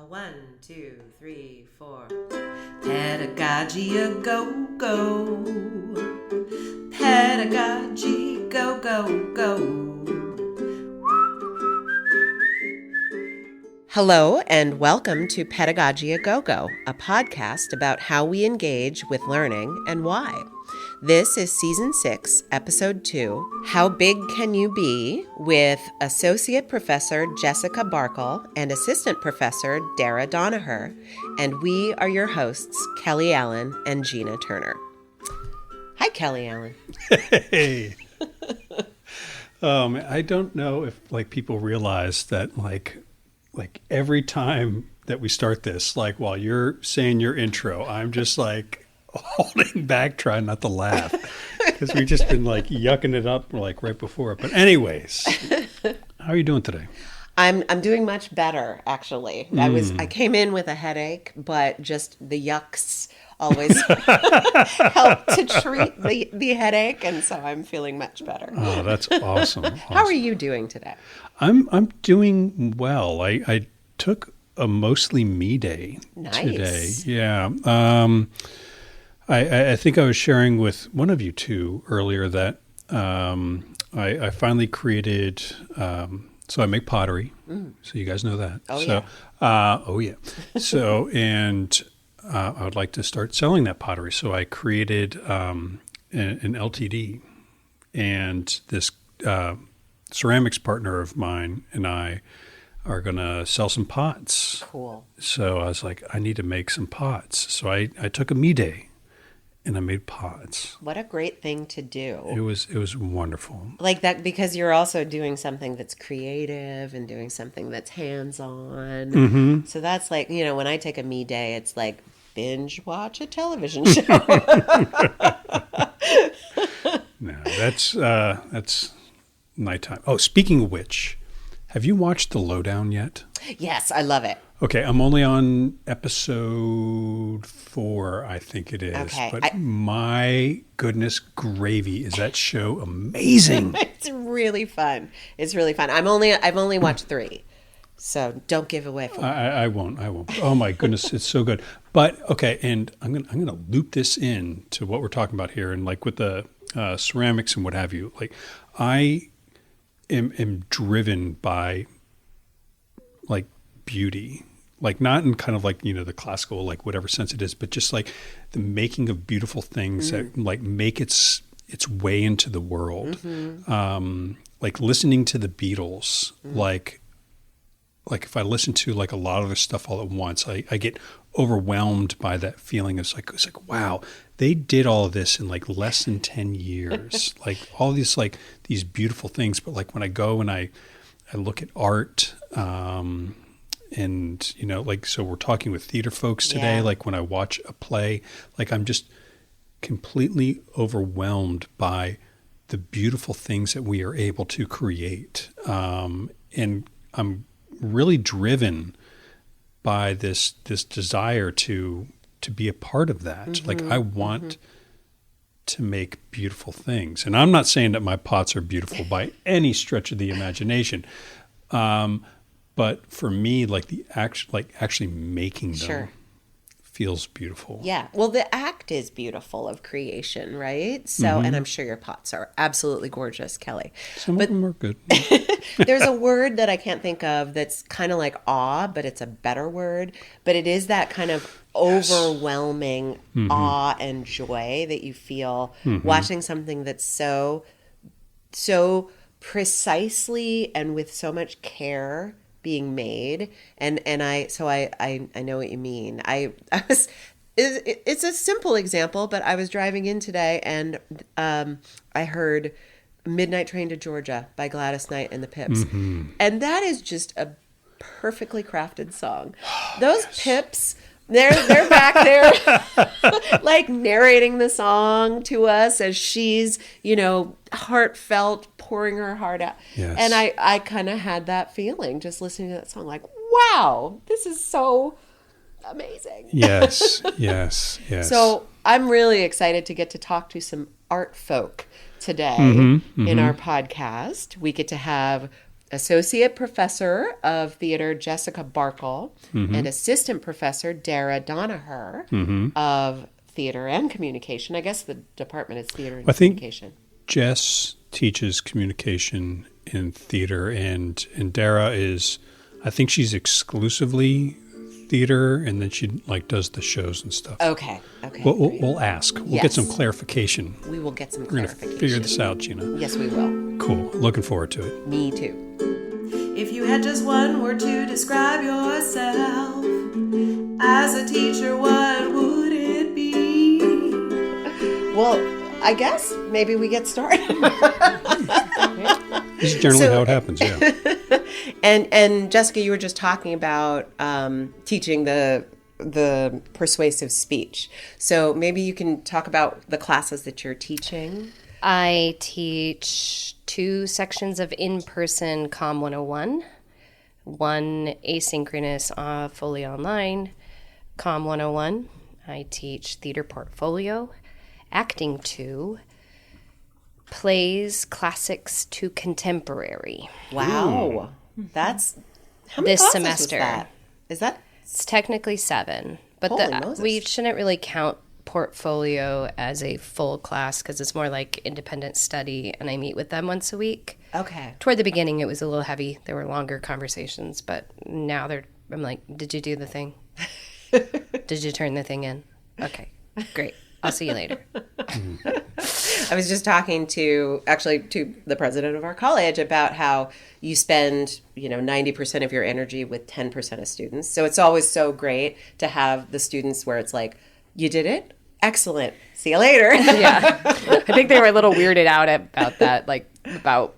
1, 2, 3, 4. Pedagogy a go-go. Pedagogy go-go-go. Hello and welcome to Pedagogy a Go-Go, a podcast about how we engage with learning and why. This is Season 6, Episode 2, How Big Can You Be? With Associate Professor Jessica Barkl and Assistant Professor Darah Donaher. And we are your hosts, Kelly Allen and Gina Turner. Hi, Kelly Allen. Hey. I don't know if people realize that every time that we start this, while you're saying your intro, I'm just holding back, trying not to laugh because we've just been yucking it up right before it. But anyways, how are you doing today? I'm doing much better, actually. I came in with a headache, but just the yucks always help to treat the headache, and so I'm feeling much better. Oh, that's awesome. How are you doing today? I'm doing well. I took a mostly me day today. Yeah. I think I was sharing with one of you two earlier that I finally created. So I make pottery. So you guys know that. Oh yeah. So and I would like to start selling that pottery. So I created an LTD, and this ceramics partner of mine and I are going to sell some pots. Cool. So I was like, I need to make some pots. So I took a me day. And I made pots. What a great thing to do. It was wonderful. Like that, because you're also doing something that's creative and doing something that's hands-on. Mm-hmm. So that's when I take a me day, it's like binge watch a television show. No, that's nighttime. Oh, speaking of which, have you watched The Lowdown yet? Yes, I love it. Okay, I'm only on episode 4, I think it is. Okay. But my goodness gravy, is that show amazing. It's really fun. It's really fun. I've only watched 3. So don't give away 4. I won't. Oh my goodness, it's so good. But okay, and I'm gonna loop this in to what we're talking about here, and with the ceramics and what have you. I am driven by beauty, not in kind of the classical whatever sense it is, but just the making of beautiful things that make its way into the world. Mm-hmm. Listening to the Beatles, if I listen to a lot of their stuff all at once, I get overwhelmed by that feeling. It's wow, they did all of this in less than 10 years. All these these beautiful things. But when I go and I look at art, and so we're talking with theater folks today. Yeah. When I watch a play, I'm just completely overwhelmed by the beautiful things that we are able to create. And I'm really driven by this desire to be a part of that. Mm-hmm. I want to make beautiful things. And I'm not saying that my pots are beautiful by any stretch of the imagination. But for me, actually making them feels beautiful. Yeah. Well, the act is beautiful of creation, right? So, and I'm sure your pots are absolutely gorgeous, Kelly. Some of them are good. There's a word that I can't think of that's kind of like awe, but it's a better word. But it is that kind of overwhelming awe and joy that you feel watching something that's so precisely and with so much care being made. And I know what you mean. It's a simple example, but I was driving in today and I heard Midnight Train to Georgia by Gladys Knight and the Pips. Mm-hmm. And that is just a perfectly crafted song. Those Pips, they're back there narrating the song to us as she's, heartfelt, pouring her heart out. Yes. And I kind of had that feeling just listening to that song, wow, this is so amazing. Yes. So I'm really excited to get to talk to some art folk today in our podcast. We get to have Associate Professor of Theater Jessica Barkle and Assistant Professor Darah Donaher of Theater and Communication. I guess the department is Theater and Communication. Jess teaches communication in theater, and Darah is, I think she's exclusively theater, and then she does the shows and stuff. Okay. We'll ask. We'll get some clarification. We will get some We're clarification. going to figure this out, Gina. Yes, we will. Cool. Looking forward to it. Me too. If you had just one word to describe yourself as a teacher, what would it be? Well, I guess maybe we get started. This is generally how it happens, yeah. And Jessica, you were just talking about teaching the persuasive speech. So maybe you can talk about the classes that you're teaching. I teach 2 sections of in-person COM 101, 1 asynchronous fully online COM 101. I teach theater portfolio, acting 2, plays, classics to contemporary. Wow. That's how many This classes semester. Was that? Is that It's technically 7, but Holy Moses. we shouldn't really count portfolio as a full class because it's more like independent study, and I meet with them once a week. okay? Toward the beginning, it was a little heavy. There were longer conversations, but now I'm like, did you do the thing? Did you turn the thing in? Okay, great. I'll see you later. I was just talking to the president of our college about how you spend, 90% of your energy with 10% of students. So it's always so great to have the students where it's like, you did it? Excellent. See you later. Yeah. I think they were a little weirded out about that, about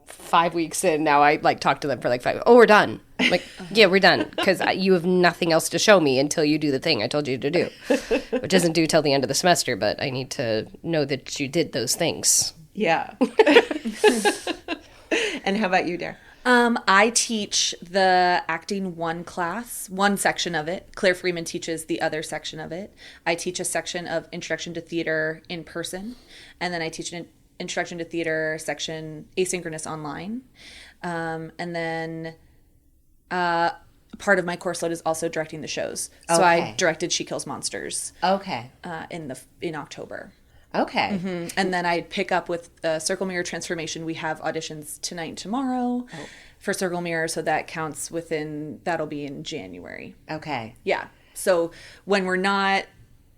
5 weeks in. Now I talk to them for 5. Oh, we're done. I'm like, yeah, we're done because you have nothing else to show me until you do the thing I told you to do, which isn't due till the end of the semester, but I need to know that you did those things. Yeah. And how about you, Darah? I teach the Acting 1 class, one section of it. Claire Freeman teaches the other section of it. I teach a section of Introduction to Theater in person, and then I teach an Introduction to Theater section asynchronous online. And then part of my course load is also directing the shows. So Okay. I directed She Kills Monsters Okay. in October. Okay. And then I pick up with Circle Mirror Transformation. We have auditions tonight and tomorrow for Circle Mirror, so that counts that'll be in January. Okay. Yeah. So when we're not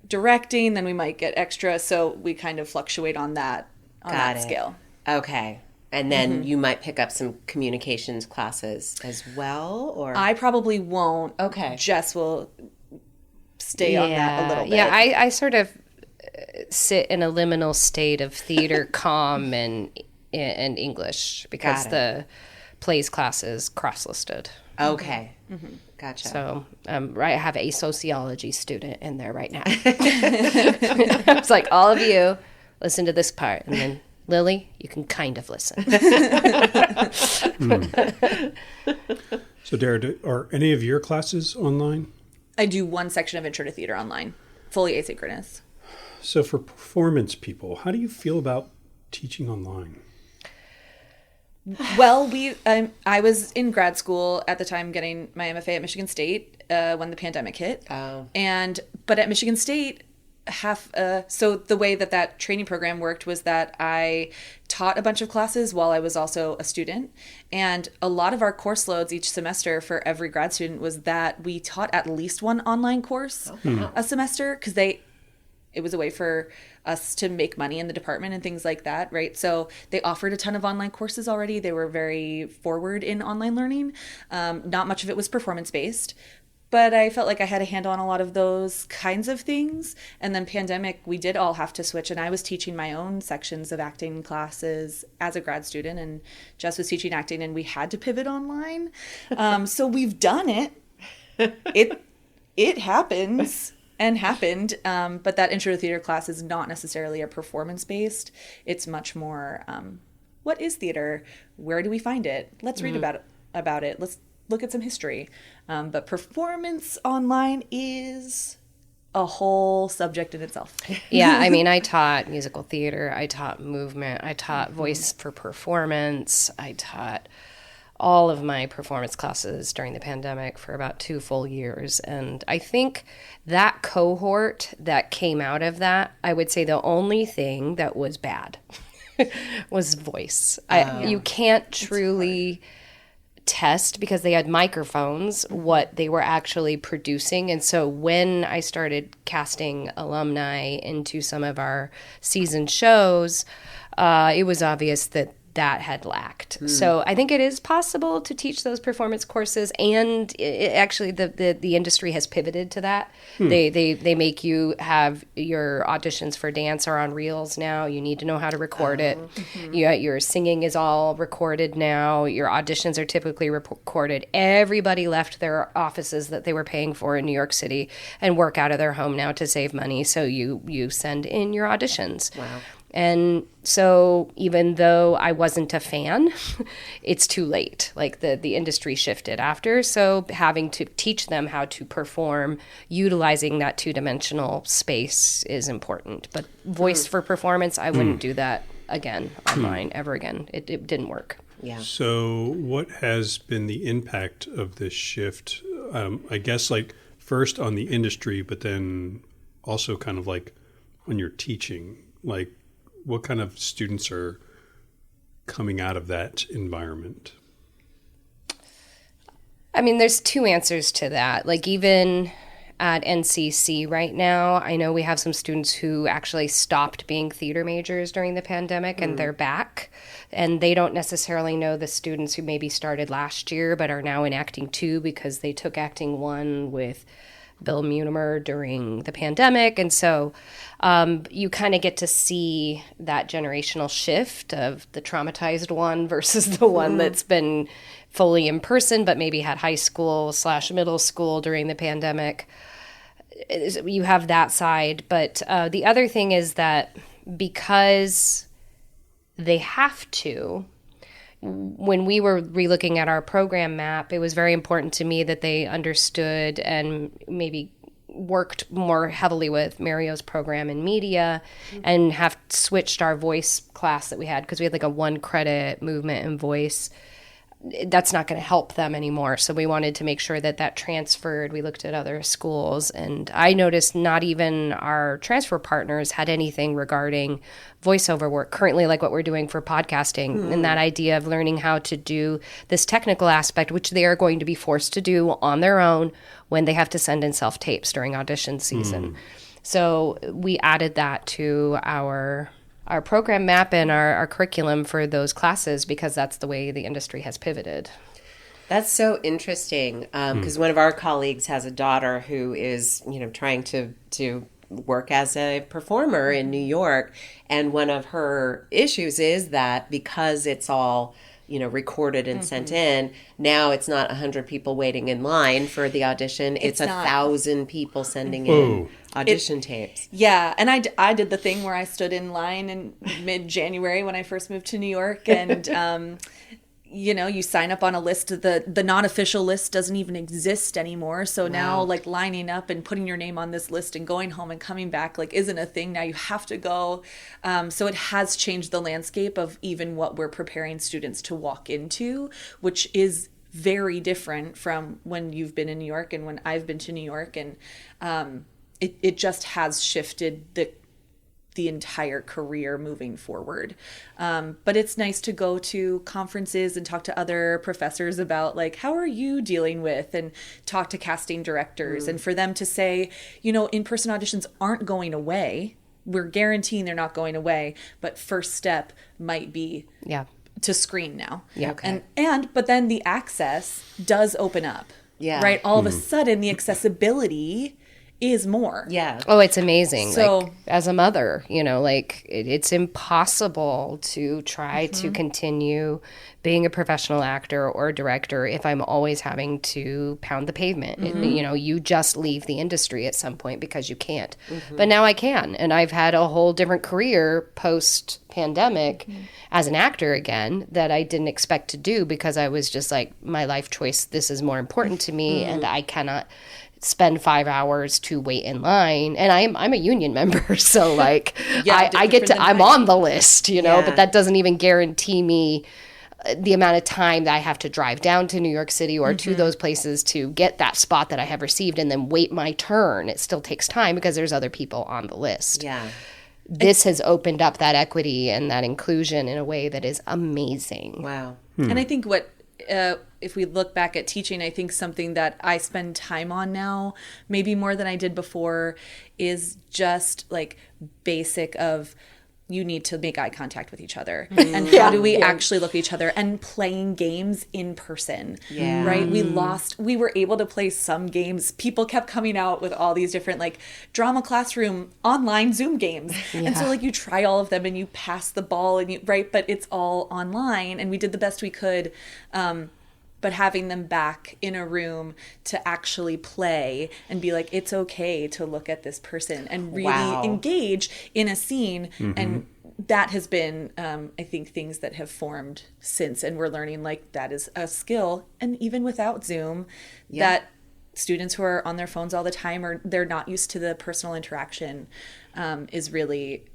directing, then we might get extra. So we kind of fluctuate on that Got it. scale. Okay. And then you might pick up some communications classes as well, or I probably won't. Okay. Jess will stay on that a little bit. Yeah, I sort of sit in a liminal state of theater, comm, and English because Got it. the plays class is cross-listed. Okay. Gotcha. So I have a sociology student in there right now. It's like, all of you, listen to this part. And then, Lily, you can kind of listen. So, Darah, are any of your classes online? I do one section of Intro to Theater online, fully asynchronous. So, for performance people, how do you feel about teaching online? Well, I was in grad school at the time getting my MFA at Michigan State when the pandemic hit. Oh. But at Michigan State, so the way that training program worked was that I taught a bunch of classes while I was also a student. And a lot of our course loads each semester for every grad student was that we taught at least one online course a semester because it was a way for us to make money in the department and things like that, right? So they offered a ton of online courses already. They were very forward in online learning. Not much of it was performance-based, but I felt like I had a handle on a lot of those kinds of things. And then pandemic, we did all have to switch, and I was teaching my own sections of acting classes as a grad student, and Jess was teaching acting, and we had to pivot online. So we've done it. It happens. And happened, but that intro to theater class is not necessarily a performance-based. It's much more, what is theater? Where do we find it? Let's read about it. Let's look at some history. But performance online is a whole subject in itself. Yeah, I mean, I taught musical theater. I taught movement. I taught voice for performance. I taught all of my performance classes during the pandemic for about 2 full years. And I think that cohort that came out of that, I would say the only thing that was bad was voice. You can't truly test, because they had microphones, what they were actually producing. And so when I started casting alumni into some of our season shows, it was obvious that had lacked. So I think it is possible to teach those performance courses, and actually the industry has pivoted to that. They make you have your auditions for dance are on reels now. You need to know how to record it. Your singing is all recorded now. Your auditions are typically recorded. Everybody left their offices that they were paying for in New York City and work out of their home now to save money. So you send in your auditions. Wow. And so even though I wasn't a fan, it's too late. Like the industry shifted after. So having to teach them how to perform, utilizing that two-dimensional space is important. But voice for performance, I wouldn't do that again online ever again. It didn't work. Yeah. So what has been the impact of this shift? I guess like first on the industry, but then also kind of like when you're teaching, like what kind of students are coming out of that environment? I mean, there's 2 answers to that. Like even at NCC right now, I know we have some students who actually stopped being theater majors during the pandemic and they're back. And they don't necessarily know the students who maybe started last year but are now in Acting 2 because they took Acting 1 with Bill Munimer during the pandemic. And so you kind of get to see that generational shift of the traumatized one versus the one that's been fully in person, but maybe had high school / middle school during the pandemic. You have that side. But the other thing is that because they have to, when we were relooking at our program map, it was very important to me that they understood and maybe worked more heavily with Mario's program in media and have switched our voice class that we had, because we had like a 1 credit movement and voice. That's not going to help them anymore. So we wanted to make sure that transferred. We looked at other schools, and I noticed not even our transfer partners had anything regarding voiceover work currently, like what we're doing for podcasting, and that idea of learning how to do this technical aspect, which they are going to be forced to do on their own when they have to send in self-tapes during audition season. So we added that to our program map and our curriculum for those classes, because that's the way the industry has pivoted. That's so interesting, because one of our colleagues has a daughter who is, trying to work as a performer in New York, and one of her issues is that because it's all recorded and sent in, now it's not 100 people waiting in line for the audition. It's 1,000 people sending in audition tapes. Yeah, and I did the thing where I stood in line in mid-January when I first moved to New York, and you sign up on a list. The non-official list doesn't even exist anymore. So now like lining up and putting your name on this list and going home and coming back like isn't a thing. Now you have to go. So it has changed the landscape of even what we're preparing students to walk into, which is very different from when you've been in New York and when I've been to New York. And it just has shifted the entire career moving forward. But it's nice to go to conferences and talk to other professors about like, how are you dealing with, and talk to casting directors and for them to say, in-person auditions aren't going away. We're guaranteeing they're not going away, but first step might be to screen now. Yeah. Okay. But then the access does open up. Yeah. Right. All of a sudden the accessibility is more. Yeah. Oh, it's amazing. So, like, as a mother, it's impossible to try to continue being a professional actor or director if I'm always having to pound the pavement. You just leave the industry at some point because you can't. But now I can. And I've had a whole different career post-pandemic as an actor again that I didn't expect to do, because I was just like, my life choice, this is more important to me, and I cannot spend 5 hours to wait in line. And I'm a union member, so like I get to, I'm on the list, but that doesn't even guarantee me the amount of time that I have to drive down to New York City or to those places to get that spot that I have received and then wait my turn. It still takes time because there's other people on the list. Yeah. This has opened up that equity and that inclusion in a way that is amazing. Wow. And I think if we look back at teaching, I think something that I spend time on now, maybe more than I did before, is just like basic of you need to make eye contact with each other. And how do we actually look at each other, and playing games in person, right? We were able to play some games. People kept coming out with all these different like drama classroom online Zoom games. And so like you try all of them and you pass the ball and right, but it's all online, and we did the best we could. But having them back in a room to actually play and be like, it's okay to look at this person and really engage in a scene. And that has been, I think, things that have formed since. And we're learning like that is a skill. And even without Zoom, that students who are on their phones all the time or they're not used to the personal interaction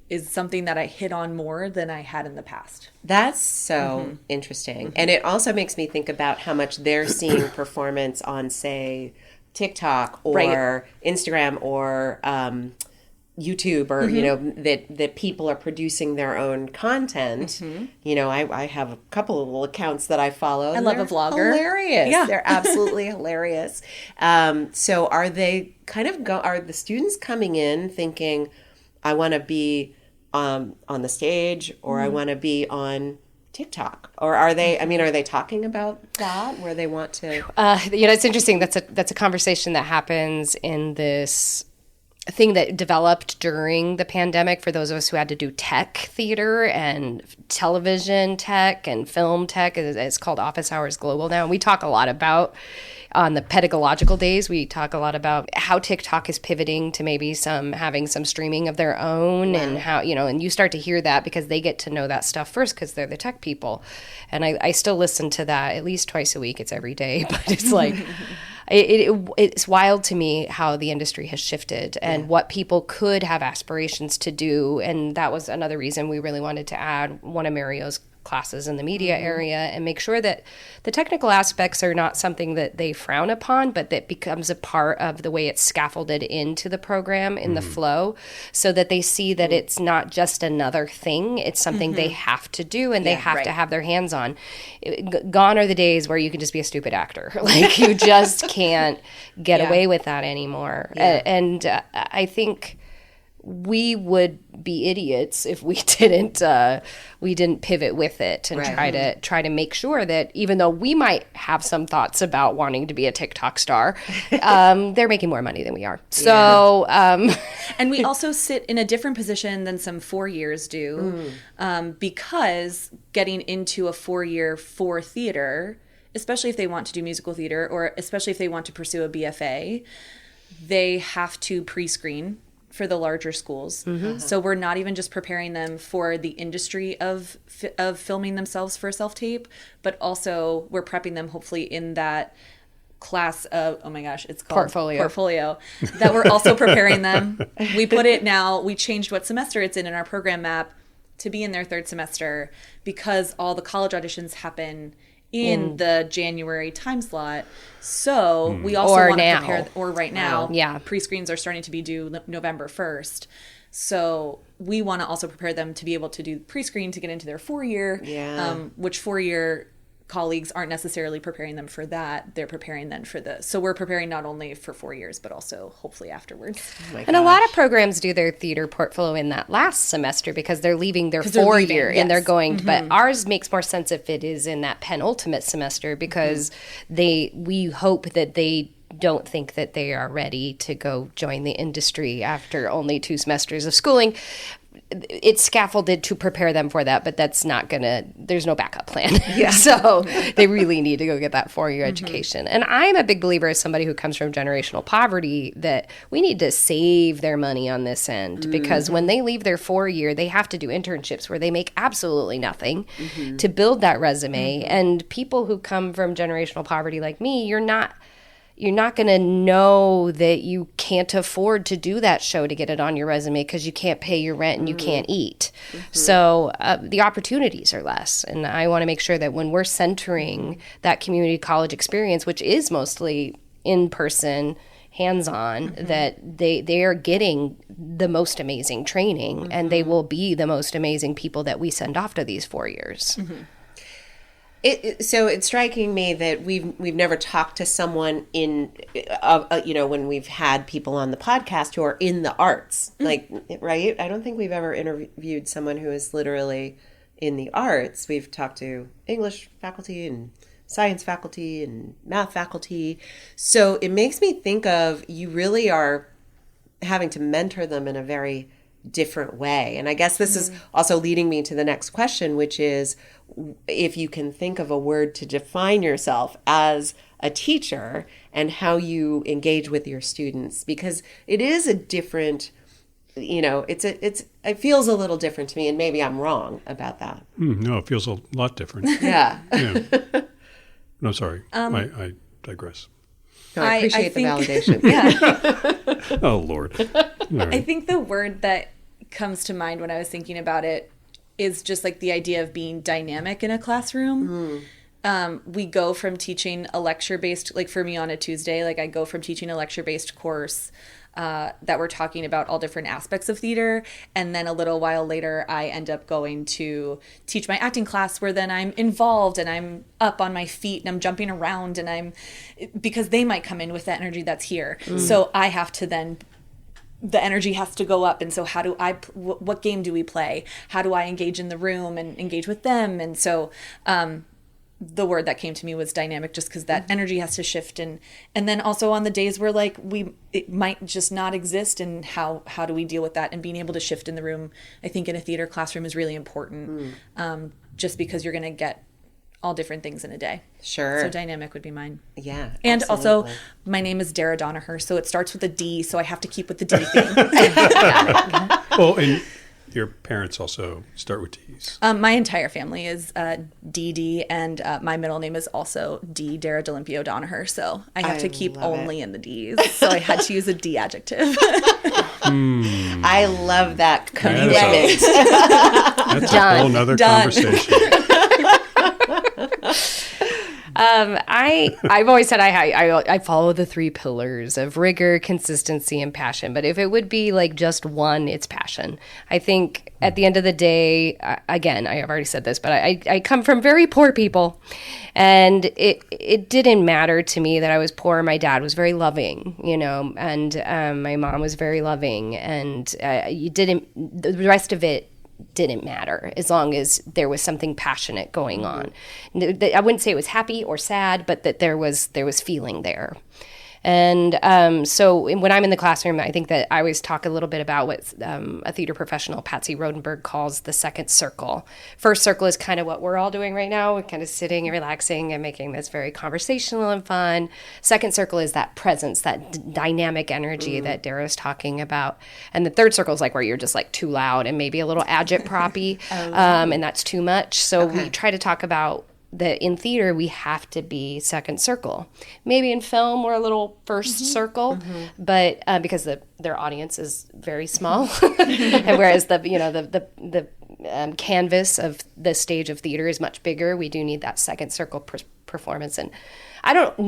is something that I hit on more than I had in the past. That's so interesting. And it also makes me think about how much they're seeing performance on, say, TikTok or Instagram or YouTube, or you know, that people are producing their own content. You know, I have a couple of little accounts that I follow. I love a vlogger. Hilarious. Yeah. They're absolutely hilarious. So are they kind of are the students coming in thinking, I want to be on the stage, or I want to be on TikTok? Or are they, I mean, are they talking about that, where they want to? You know, it's interesting. That's a conversation that happens in this thing that developed during the pandemic for those of us who had to do tech theater and television tech and film tech. It's called Office Hours Global now. And we talk a lot about, on the pedagogical days, we talk a lot about how TikTok is pivoting to maybe having some streaming of their own, and how, you know, and you start to hear that because they get to know that stuff first because they're the tech people. And I still listen to that at least twice a week. It's every day, but it's like, it's wild to me how the industry has shifted and what people could have aspirations to do. And that was another reason we really wanted to add one of Mario's classes in the media area and make sure that the technical aspects are not something that they frown upon, but that becomes a part of the way it's scaffolded into the program in the flow, so that they see that it's not just another thing, it's something they have to do and they have to have their hands on. Gone are the days where you can just be a stupid actor. Like you just can't get away with that anymore. And I think we would be idiots if we didn't pivot with it and try to make sure that even though we might have some thoughts about wanting to be a TikTok star, they're making more money than we are. So, and we also sit in a different position than some 4-years do, because getting into a 4-year for theater, especially if they want to do musical theater, or especially if they want to pursue a BFA, they have to pre-screen for the larger schools. So we're not even just preparing them for the industry of filming themselves for a self-tape, but also we're prepping them hopefully in that class of, oh my gosh, it's called portfolio, that we're also preparing them. We changed what semester it's in our program map to be in their 3rd semester, because all the college auditions happen in the January time slot. So we also want to prepare, or right now, pre-screens are starting to be due November 1st. So we want to also prepare them to be able to do pre-screen to get into their 4-year, which 4-year colleagues aren't necessarily preparing them for that. They're preparing them for so we're preparing not only for 4 years, but also hopefully afterwards. And a lot of programs do their theater portfolio in that last semester because they're leaving their 4-year and they're going, but ours makes more sense if it is in that penultimate semester, because we hope that they don't think that they are ready to go join the industry after only 2 semesters of schooling. It's scaffolded to prepare them for that, but that's not there's no backup plan. So they really need to go get that 4-year education. And I'm a big believer, as somebody who comes from generational poverty, that we need to save their money on this end, because when they leave their 4-year, they have to do internships where they make absolutely nothing to build that resume. And people who come from generational poverty like me, you're not you're not going to know that you can't afford to do that show to get it on your resume because you can't pay your rent and you can't eat. So the opportunities are less. And I want to make sure that when we're centering that community college experience, which is mostly in person, hands-on, that they are getting the most amazing training and they will be the most amazing people that we send off to these 4 years. So it's striking me that we've never talked to someone in, when we've had people on the podcast who are in the arts, like, right? I don't think we've ever interviewed someone who is literally in the arts. We've talked to English faculty and science faculty and math faculty. So it makes me think of, you really are having to mentor them in a very different way. And I guess this is also leading me to the next question, which is, if you can think of a word to define yourself as a teacher and how you engage with your students, because it is a different, it feels a little different to me, and maybe I'm wrong about that. No, it feels a lot different. Yeah. No, sorry. I digress. No, I appreciate the validation. Yeah. Oh, Lord. Right. I think the word that comes to mind when I was thinking about it is just like the idea of being dynamic in a classroom. We go from teaching a lecture-based, like for me on a Tuesday, like I go from teaching a lecture-based course that we're talking about all different aspects of theater. And then a little while later, I end up going to teach my acting class, where then I'm involved and I'm up on my feet and I'm jumping around, and because they might come in with the energy that's here. So I have to then, the energy has to go up. And so how do what game do we play? How do I engage in the room and engage with them? And so, the word that came to me was dynamic, just because that energy has to shift. And then also on the days where like it might just not exist, and how do we deal with that, and being able to shift in the room, I think in a theater classroom is really important. Just because you're going to get all different things in a day. Sure. So dynamic would be mine. Yeah. And absolutely. also my name is Darah Donaher, so it starts with a D, so I have to keep with the D theme. Well, and your parents also start with D's. My entire family is DD, and my middle name is also D, Darah D'Olimpio Donaher, so I have to keep only in the D's. So I had to use a D adjective. I love that commitment. That's a whole nother conversation. I've always said I follow the 3 pillars of rigor, consistency, and passion. But if it would be like just one, it's passion. I think at the end of the day, again, I have already said this, but I come from very poor people, and it didn't matter to me that I was poor. My dad was very loving, and my mom was very loving, and the rest of it didn't matter as long as there was something passionate going on. I wouldn't say it was happy or sad, but that there was feeling there. And so when I'm in the classroom, I think that I always talk a little bit about what a theater professional, Patsy Rodenberg, calls the second circle. First circle is kind of what we're all doing right now. We're kind of sitting and relaxing and making this very conversational and fun. Second circle is that presence, that dynamic energy that Darah's talking about. And the third circle is like where you're just like too loud and maybe a little agit-proppy, and that's too much. So we try to talk about that in theater, we have to be second circle. Maybe in film, we're a little first circle, but because their audience is very small, and whereas the canvas of the stage of theater is much bigger, we do need that second circle performance. And I don't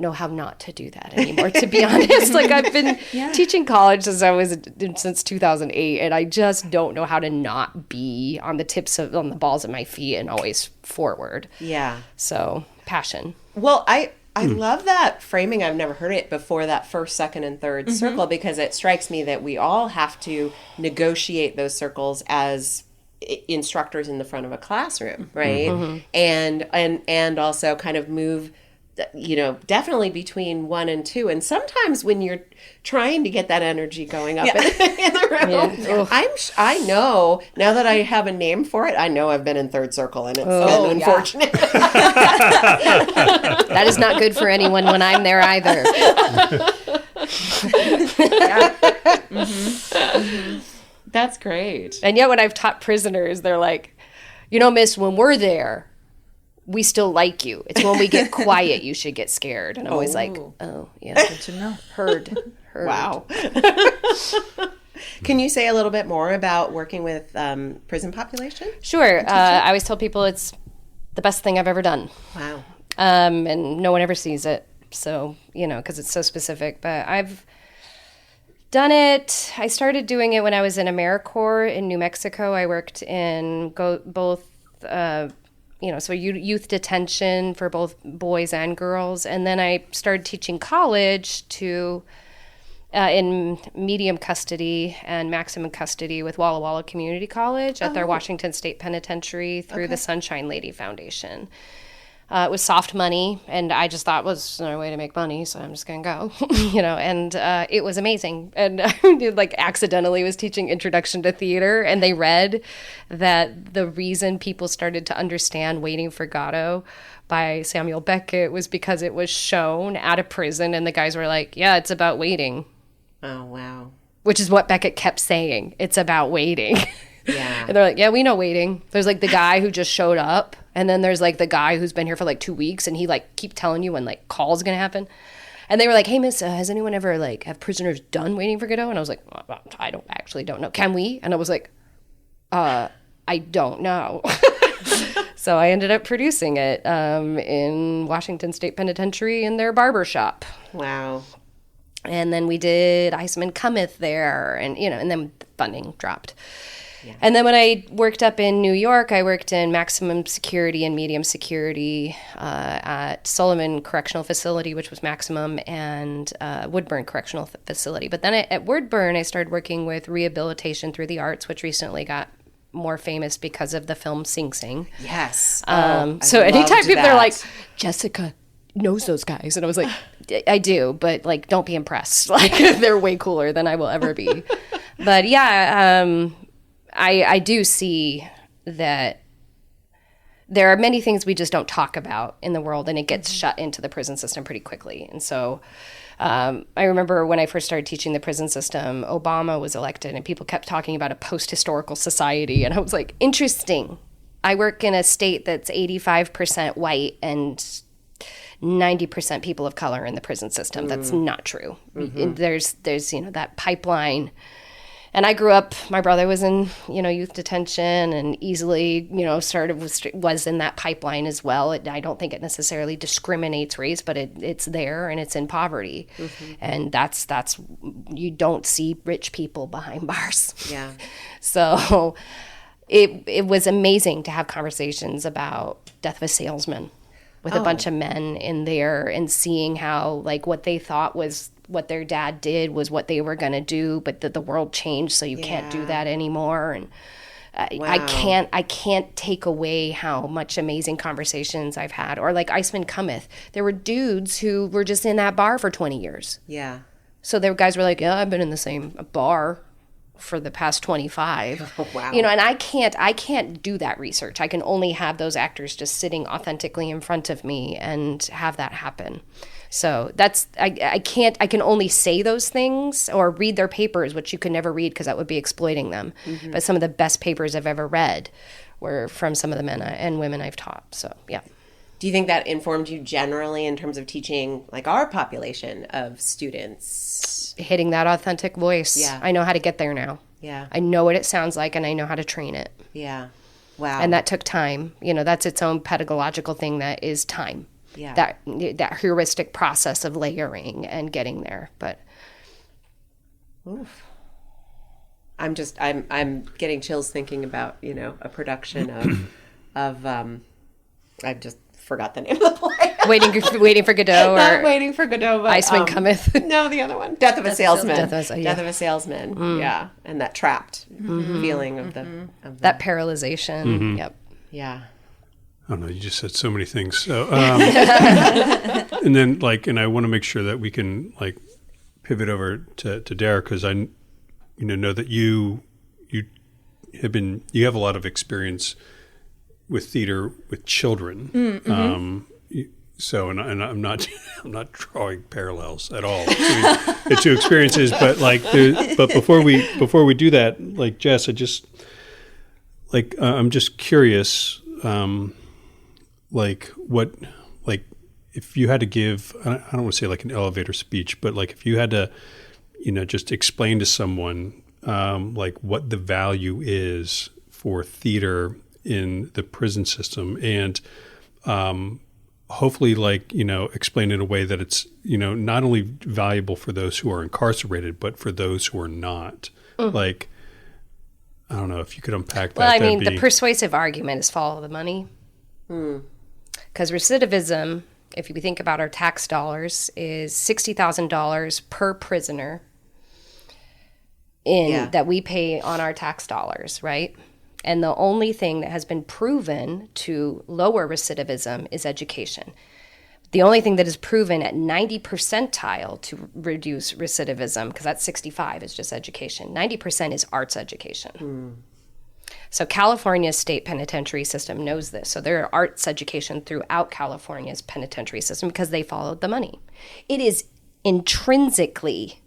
know how not to do that anymore, to be honest. Like I've been teaching college since 2008, and I just don't know how to not be on the balls of my feet and always forward. Yeah. So passion. Well, I love that framing. I've never heard it before, that first, second, and third circle, because it strikes me that we all have to negotiate those circles as instructors in the front of a classroom, right? And also kind of move, definitely between 1 and 2. And sometimes when you're trying to get that energy going up in the room, I know, now that I have a name for it, I know I've been in third circle, and it's been unfortunate. That is not good for anyone when I'm there either. That's great. And yet when I've taught prisoners, they're like, miss, when we're there, we still like you. It's when we get quiet you should get scared. And I'm always like, oh, yeah. Good to know. Heard. Wow. Can you say a little bit more about working with prison population? Sure. I always tell people it's the best thing I've ever done. Wow. And no one ever sees it. So, because it's so specific. But I've done it. I started doing it when I was in AmeriCorps in New Mexico. I worked in both, so youth detention for both boys and girls. And then I started teaching college in medium custody and maximum custody with Walla Walla Community College at their Washington State Penitentiary through the Sunshine Lady Foundation. It was soft money, and I just thought it was another way to make money, so I'm just going to go, and it was amazing. And I accidentally was teaching Introduction to Theater, and they read that the reason people started to understand Waiting for Godot by Samuel Beckett was because it was shown at a prison, and the guys were like, yeah, it's about waiting. Oh, wow. Which is what Beckett kept saying. It's about waiting. Yeah. And they're like, yeah, we know waiting. There's the guy who just showed up. And then there's the guy who's been here for 2 weeks. And he keep telling you when call's going to happen. And they were like, hey, miss, has anyone ever have prisoners done Waiting for Godot? And I was like, well, I don't know. Can we? And I was like, I don't know. So I ended up producing it in Washington State Penitentiary in their barber shop. Wow. And then we did Iceman Cometh there, and and then funding dropped. Yeah. And then when I worked up in New York, I worked in maximum security and medium security at Sullivan Correctional Facility, which was maximum, and Woodburn Correctional Facility. But then at Woodburn, I started working with rehabilitation through the arts, which recently got more famous because of the film Sing Sing. Yes. So anytime people are like, Jessica knows those guys, and I was like, I do, but don't be impressed. They're way cooler than I will ever be. But yeah, I do see that there are many things we just don't talk about in the world, and it gets shut into the prison system pretty quickly. And so I remember when I first started teaching the prison system, Obama was elected, and people kept talking about a post-historical society, and I was like, interesting. I work in a state that's 85% white and 90% people of color in the prison system. That's not true. Mm-hmm. There's that pipeline. And I grew up, my brother was in, youth detention and easily, was in that pipeline as well. I don't think it necessarily discriminates race, but it's there and it's in poverty. Mm-hmm. And that's, you don't see rich people behind bars. Yeah. So it was amazing to have conversations about Death of a Salesman with a bunch of men in there, and seeing how what they thought was what their dad did was what they were going to do, but the world changed, so you can't do that anymore. And wow. I can't take away how much amazing conversations I've had. Or Iceman Cometh. There were dudes who were just in that bar for 20 years. Yeah. So the guys were like, yeah, I've been in the same bar for the past 25. Oh, wow. And I can't do that research. I can only have those actors just sitting authentically in front of me and have that happen. So that's, I can only say those things or read their papers, which you could never read because that would be exploiting them. Mm-hmm. But some of the best papers I've ever read were from some of the men and women I've taught. So, yeah. Do you think that informed you generally in terms of teaching our population of students? Hitting that authentic voice. Yeah. I know how to get there now. Yeah. I know what it sounds like, and I know how to train it. Yeah. Wow. And that took time. That's its own pedagogical thing that is time. Yeah. That heuristic process of layering and getting there. But oof. I'm getting chills thinking about, a production of I just forgot the name of the play. Waiting for Godot, or not Waiting for Godot, but Iceman Cometh. No, the other one. Death of a Salesman. Death of a Salesman. Mm. Yeah, and that trapped feeling of the that paralyzation. Mm-hmm. Yep. Yeah. Oh no, you just said so many things. So, and then and I want to make sure that we can pivot over to Darah, because I, know that you have a lot of experience with theater with children. Mm-hmm. And I'm not drawing parallels at all between the two experiences, but but before we do that, Jess, I just I'm just curious. like what, like if you had to give, I don't want to say like an elevator speech, but like if you had to, just explain to someone like what the value is for theater in the prison system, and hopefully like, explain in a way that it's, not only valuable for those who are incarcerated, but for those who are not. Like, I don't know if you could unpack that. Well, I mean, the persuasive argument is follow the money. Because recidivism, if you think about our tax dollars, is $60,000 per prisoner that we pay on our tax dollars, right? And the only thing that has been proven to lower recidivism is education. The only thing that is proven at 90 percentile to reduce recidivism, because that's 65, is just education. 90% is arts education. So California's state penitentiary system knows this. So there are arts education throughout California's penitentiary system because they followed the money. It is intrinsically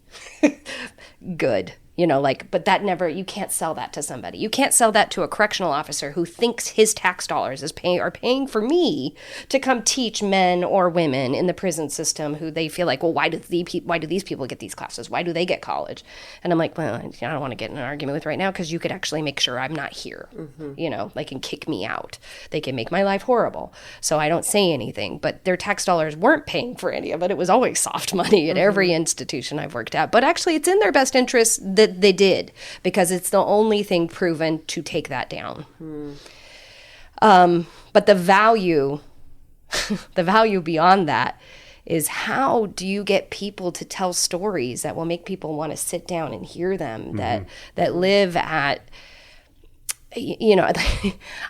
good. But that never, you can't sell that to somebody. You can't sell that to a correctional officer who thinks his tax dollars are paying for me to come teach men or women in the prison system who they feel like, well, why do these people get these classes? Why do they get college? And I'm like, well, I don't want to get in an argument with right now because you could actually make sure I'm not here. They can kick me out. They can make my life horrible. So I don't say anything. But their tax dollars weren't paying for any of it. It was always soft money at every institution I've worked at. But actually, it's in their best interest that they did, because it's the only thing proven to take that down. But the value beyond that is, how do you get people to tell stories that will make people want to sit down and hear them, that live at,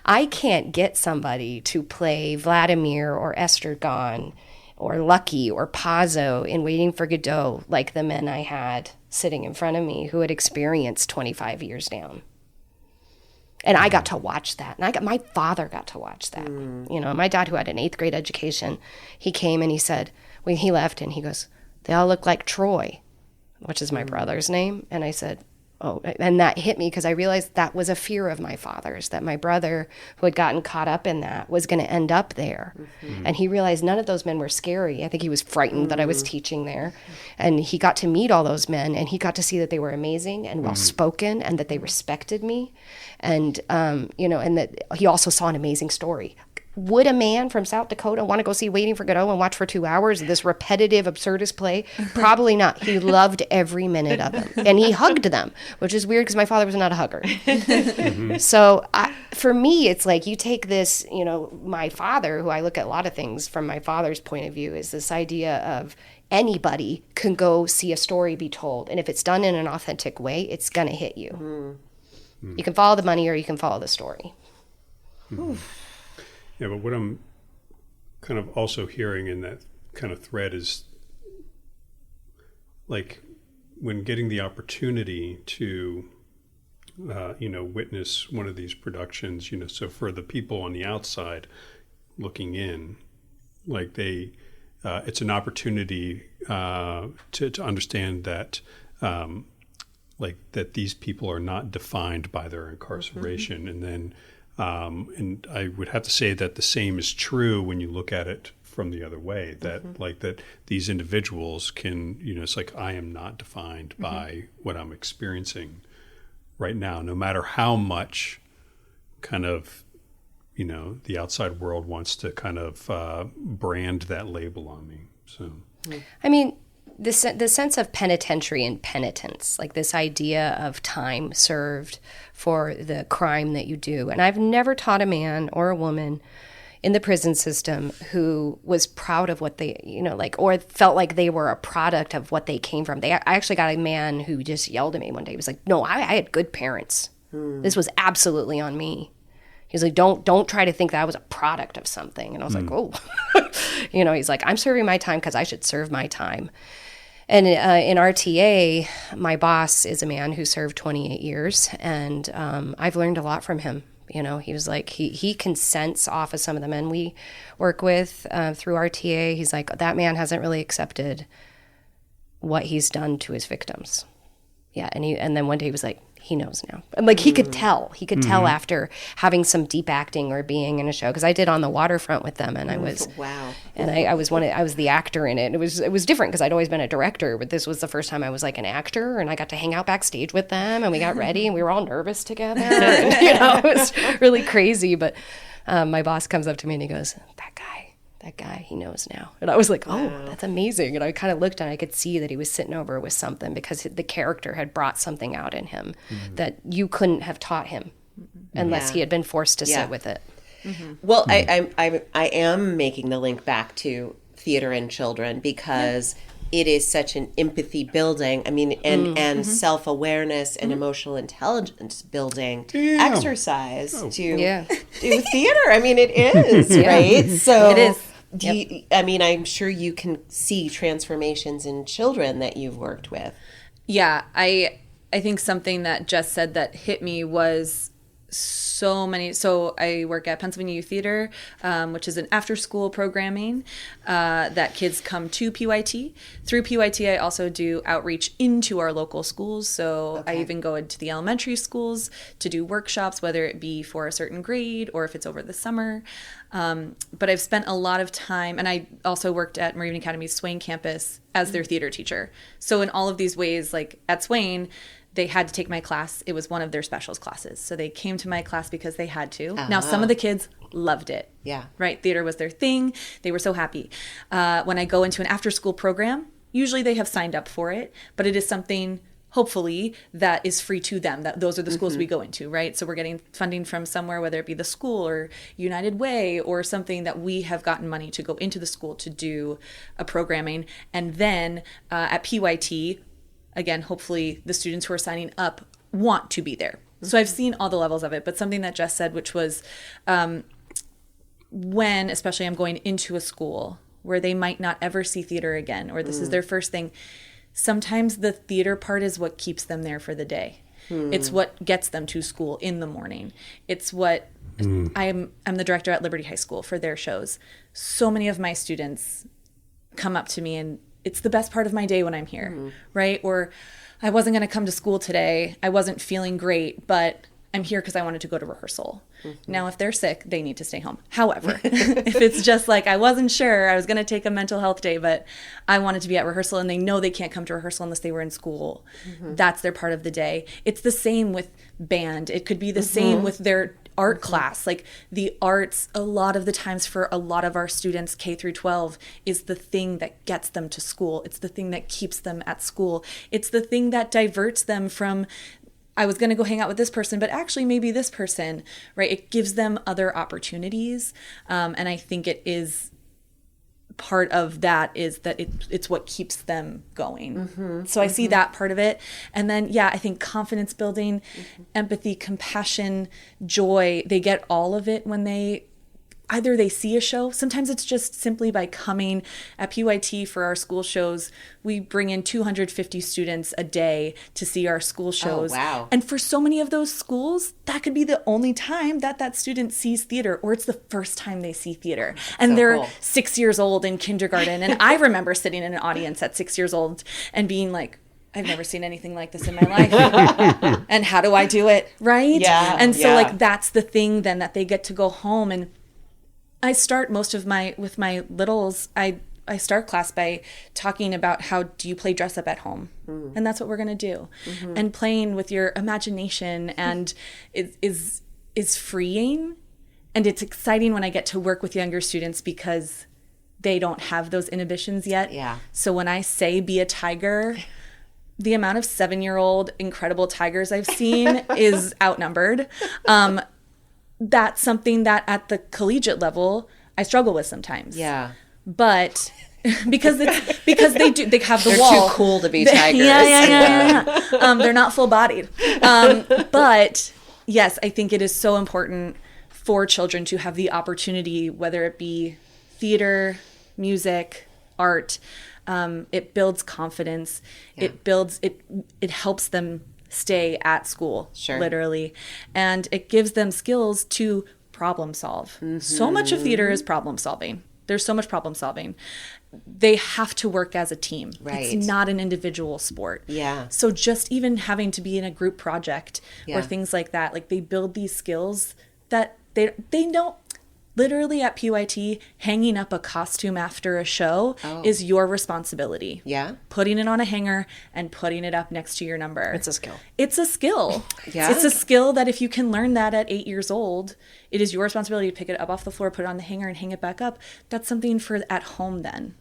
I can't get somebody to play Vladimir or Estragon or Lucky or Pazzo in Waiting for Godot like the men I had sitting in front of me who had experienced 25 years down. And I got to watch that. And my father got to watch that. My dad, who had an 8th grade education, he came and he said, when he left, and he goes, they all look like Troy, which is my brother's name. And I said, oh, and that hit me because I realized that was a fear of my father's, that my brother, who had gotten caught up in that, was going to end up there. And he realized none of those men were scary. I think he was frightened that I was teaching there. And he got to meet all those men, and he got to see that they were amazing and well-spoken, and that they respected me. And, and that he also saw an amazing story. Would a man from South Dakota want to go see Waiting for Godot and watch for 2 hours this repetitive, absurdist play? Probably not. He loved every minute of it. And he hugged them, which is weird because my father was not a hugger. So for me, it's like you take this, my father, who I look at a lot of things from my father's point of view, is this idea of anybody can go see a story be told. And if it's done in an authentic way, it's going to hit you. You can follow the money or you can follow the story. Yeah, but what I'm kind of also hearing in that kind of thread is, like, when getting the opportunity to, witness one of these productions, so for the people on the outside looking in, like it's an opportunity to understand that, that these people are not defined by their incarceration, and then. And I would have to say that the same is true when you look at it from the other way, that that these individuals can, it's like, I am not defined by what I'm experiencing right now, no matter how much kind of, the outside world wants to kind of brand that label on me. So, I mean, the sense of penitentiary and penitence, like this idea of time served for the crime that you do. And I've never taught a man or a woman in the prison system who was proud of what they, or felt like they were a product of what they came from. I actually got a man who just yelled at me one day. He was like, no, I had good parents. This was absolutely on me. He's like, don't try to think that I was a product of something. And I was like, oh, he's like, I'm serving my time because I should serve my time. And in RTA, my boss is a man who served 28 years, and I've learned a lot from him. He was like, he can sense off of some of the men we work with through RTA. He's like, that man hasn't really accepted what he's done to his victims. Yeah, and then one day he was like, he knows now. And like he could tell after having some deep acting or being in a show, because I did On the Waterfront with them, and I was and I was the actor in it. It was different because I'd always been a director, but this was the first time I was like an actor, and I got to hang out backstage with them, and we got ready, and we were all nervous together, and, it was really crazy. But my boss comes up to me and he goes, that guy, he knows now. And I was like, oh, that's amazing. And I kind of looked and I could see that he was sitting over with something, because the character had brought something out in him that you couldn't have taught him unless he had been forced to sit with it. Well, I am making the link back to theater and children, because it is such an empathy building. I mean, and self-awareness and emotional intelligence building exercise to do theater. I mean, it is, right? So it is. I mean, I'm sure you can see transformations in children that you've worked with. Yeah, I think something that Jess said that hit me was so I work at Pennsylvania Youth Theater, which is an after-school programming that kids come to PYT. Through PYT, I also do outreach into our local schools. So I even go into the elementary schools to do workshops, whether it be for a certain grade or if it's over the summer. But I've spent a lot of time, and I also worked at Moravian Academy's Swain campus as their theater teacher. So in all of these ways, like at Swain, they had to take my class. It was one of their specials classes. So they came to my class because they had to. Now, some of the kids loved it. Yeah. Right? Theater was their thing. They were so happy. When I go into an after-school program, usually they have signed up for it, but it is something, hopefully, that is free to them. That those are the schools we go into, right? So we're getting funding from somewhere, whether it be the school or United Way or something, that we have gotten money to go into the school to do a programming. And then at PYT, again, hopefully the students who are signing up want to be there. So I've seen all the levels of it, but something that Jess said, which was when, especially I'm going into a school where they might not ever see theater again, or this is their first thing, sometimes the theater part is what keeps them there for the day. It's what gets them to school in the morning. It's what I'm the director at Liberty High School for their shows. So many of my students come up to me and it's the best part of my day when I'm here, right? Or I wasn't going to come to school today. I wasn't feeling great, but I'm here because I wanted to go to rehearsal. Now, if they're sick, they need to stay home. However, if it's just like, I wasn't sure, I was going to take a mental health day, but I wanted to be at rehearsal, and they know they can't come to rehearsal unless they were in school, that's their part of the day. It's the same with band. It could be the same with their art class. Like the arts, a lot of the times for a lot of our students, K through 12, is the thing that gets them to school. It's the thing that keeps them at school. It's the thing that diverts them from, I was going to go hang out with this person, but actually maybe this person, right? It gives them other opportunities. And I think it is part of that is that it's what keeps them going. So I see that part of it. And then, I think confidence building, empathy, compassion, joy, they get all of it when they either they see a show. Sometimes it's just simply by coming at PYT for our school shows. We bring in 250 students a day to see our school shows. Oh, wow. And for so many of those schools, that could be the only time that student sees theater, or it's the first time they see theater. And so they're 6 years old in kindergarten. And I remember sitting in an audience at 6 years old and being like, I've never seen anything like this in my life. And how do I do it? Right? Yeah. And so like that's the thing then, that they get to go home. And I start with my littles, I start class by talking about how do you play dress up at home? And that's what we're going to do. And playing with your imagination and is freeing. And it's exciting when I get to work with younger students because they don't have those inhibitions yet. Yeah. So when I say be a tiger, the amount of 7-year-old incredible tigers I've seen is outnumbered. That's something that at the collegiate level I struggle with sometimes. Yeah. But because they have the They're wall. They're too cool to be tigers. Yeah. They're not full-bodied. But yes, I think it is so important for children to have the opportunity, whether it be theater, music, art. It builds confidence. Yeah. It helps them stay at school, literally. And it gives them skills to problem solve. So much of theater is problem solving, There's so much problem solving. They have to work as a team. Right. It's not an individual sport. Yeah. So just even having to be in a group project Yeah. or things like that, like they build these skills that they don't. Literally at PYT, hanging up a costume after a show is your responsibility. Yeah. Putting it on a hanger and putting it up next to your number. It's a skill. It's a skill. Yeah. It's a skill that if you can learn that at 8 years old, it is your responsibility to pick it up off the floor, put it on the hanger, and hang it back up. That's something for at home then,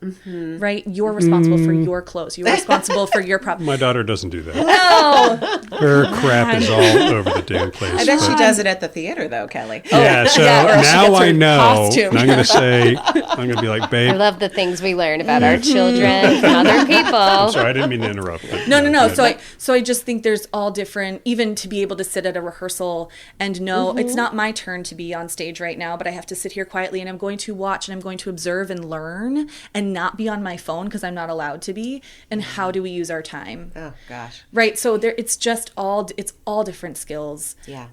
right? You're responsible for your clothes. You're responsible for your prop. My daughter doesn't do that. No. Her crap is all over the damn place. I bet she but- does it at the theater, though, Kelly. Yeah, so yeah, or she now gets her I know. costume. And I'm going to say, I'm going to be like, I babe. love the things we learn about our children from other people. Sorry, I didn't mean to interrupt. But, No. good. So I just think there's all different, even to be able to sit at a rehearsal and know it's not my turn to be on stage right now, but I have to sit here quietly and I'm going to watch and I'm going to observe and learn and not be on my phone because I'm not allowed to be. And how do we use our time? Oh, gosh. Right. So it's all different skills. Yeah.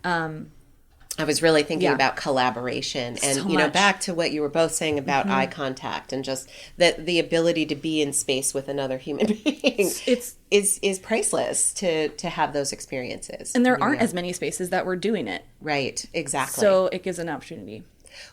I was really thinking Yeah. about collaboration and, So you know, much. back to what you were both saying about eye contact and just that the ability to be in space with another human being It's is priceless to have those experiences. and there aren't as many spaces that we're doing it. Right, exactly. So it gives an opportunity.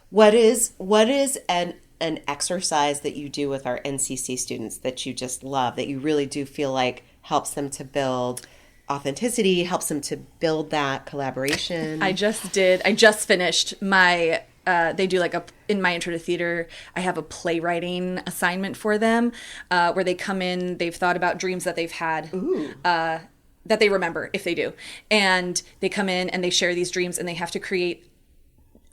What is an exercise that you do with our NCC students that you just love, that you really do feel like helps them to build authenticity, helps them to build that collaboration? I just finished my they do like in my intro to theater, I have a playwriting assignment for them where they come in, they've thought about dreams that they've had that they remember if they do, and they come in and they share these dreams and they have to create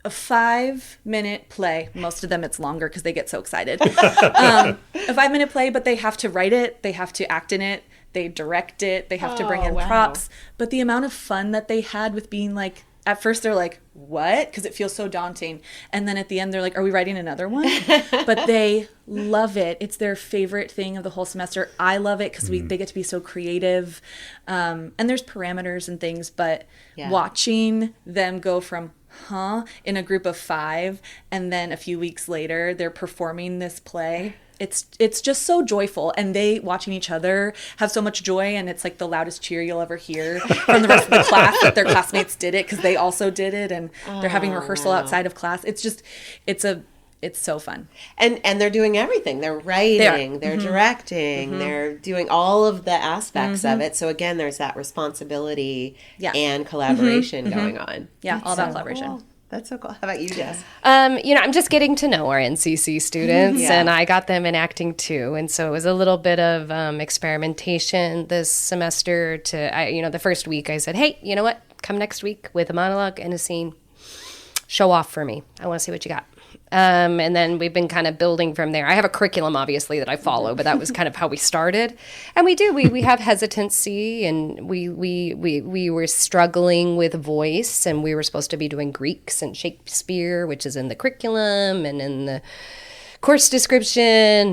a 5-minute play. Most of them it's longer because they get so excited. A 5-minute play, but they have to write it, they have to act in it, they direct it, they have to bring in props. But the amount of fun that they had with being like, at first they're like, what? Because it feels so daunting. And then at the end they're like, are we writing another one? But they love it. It's their favorite thing of the whole semester. I love it because they get to be so creative. And there's parameters and things, but watching them go from in a group of 5 and then a few weeks later they're performing this play, it's just so joyful, and they watching each other have so much joy, and it's like the loudest cheer you'll ever hear from the rest of the class that their classmates did it because they also did it, and they're having rehearsal outside of class. It's so fun. And they're doing everything. They're writing, they're directing, they're doing all of the aspects of it. So again, there's that responsibility and collaboration going on. Yeah, all about collaboration. Cool. That's so cool. How about you, Jess? I'm just getting to know our NCC students, Yeah. and I got them in acting too. And so it was a little bit of experimentation this semester. The first week I said, hey, you know what? Come next week with a monologue and a scene. Show off for me. I want to see what you got. And then we've been kind of building from there. I have a curriculum, obviously, that I follow, but that was kind of how we started. And we have hesitancy, and we were struggling with voice, and we were supposed to be doing Greeks and Shakespeare, which is in the curriculum and in the course description,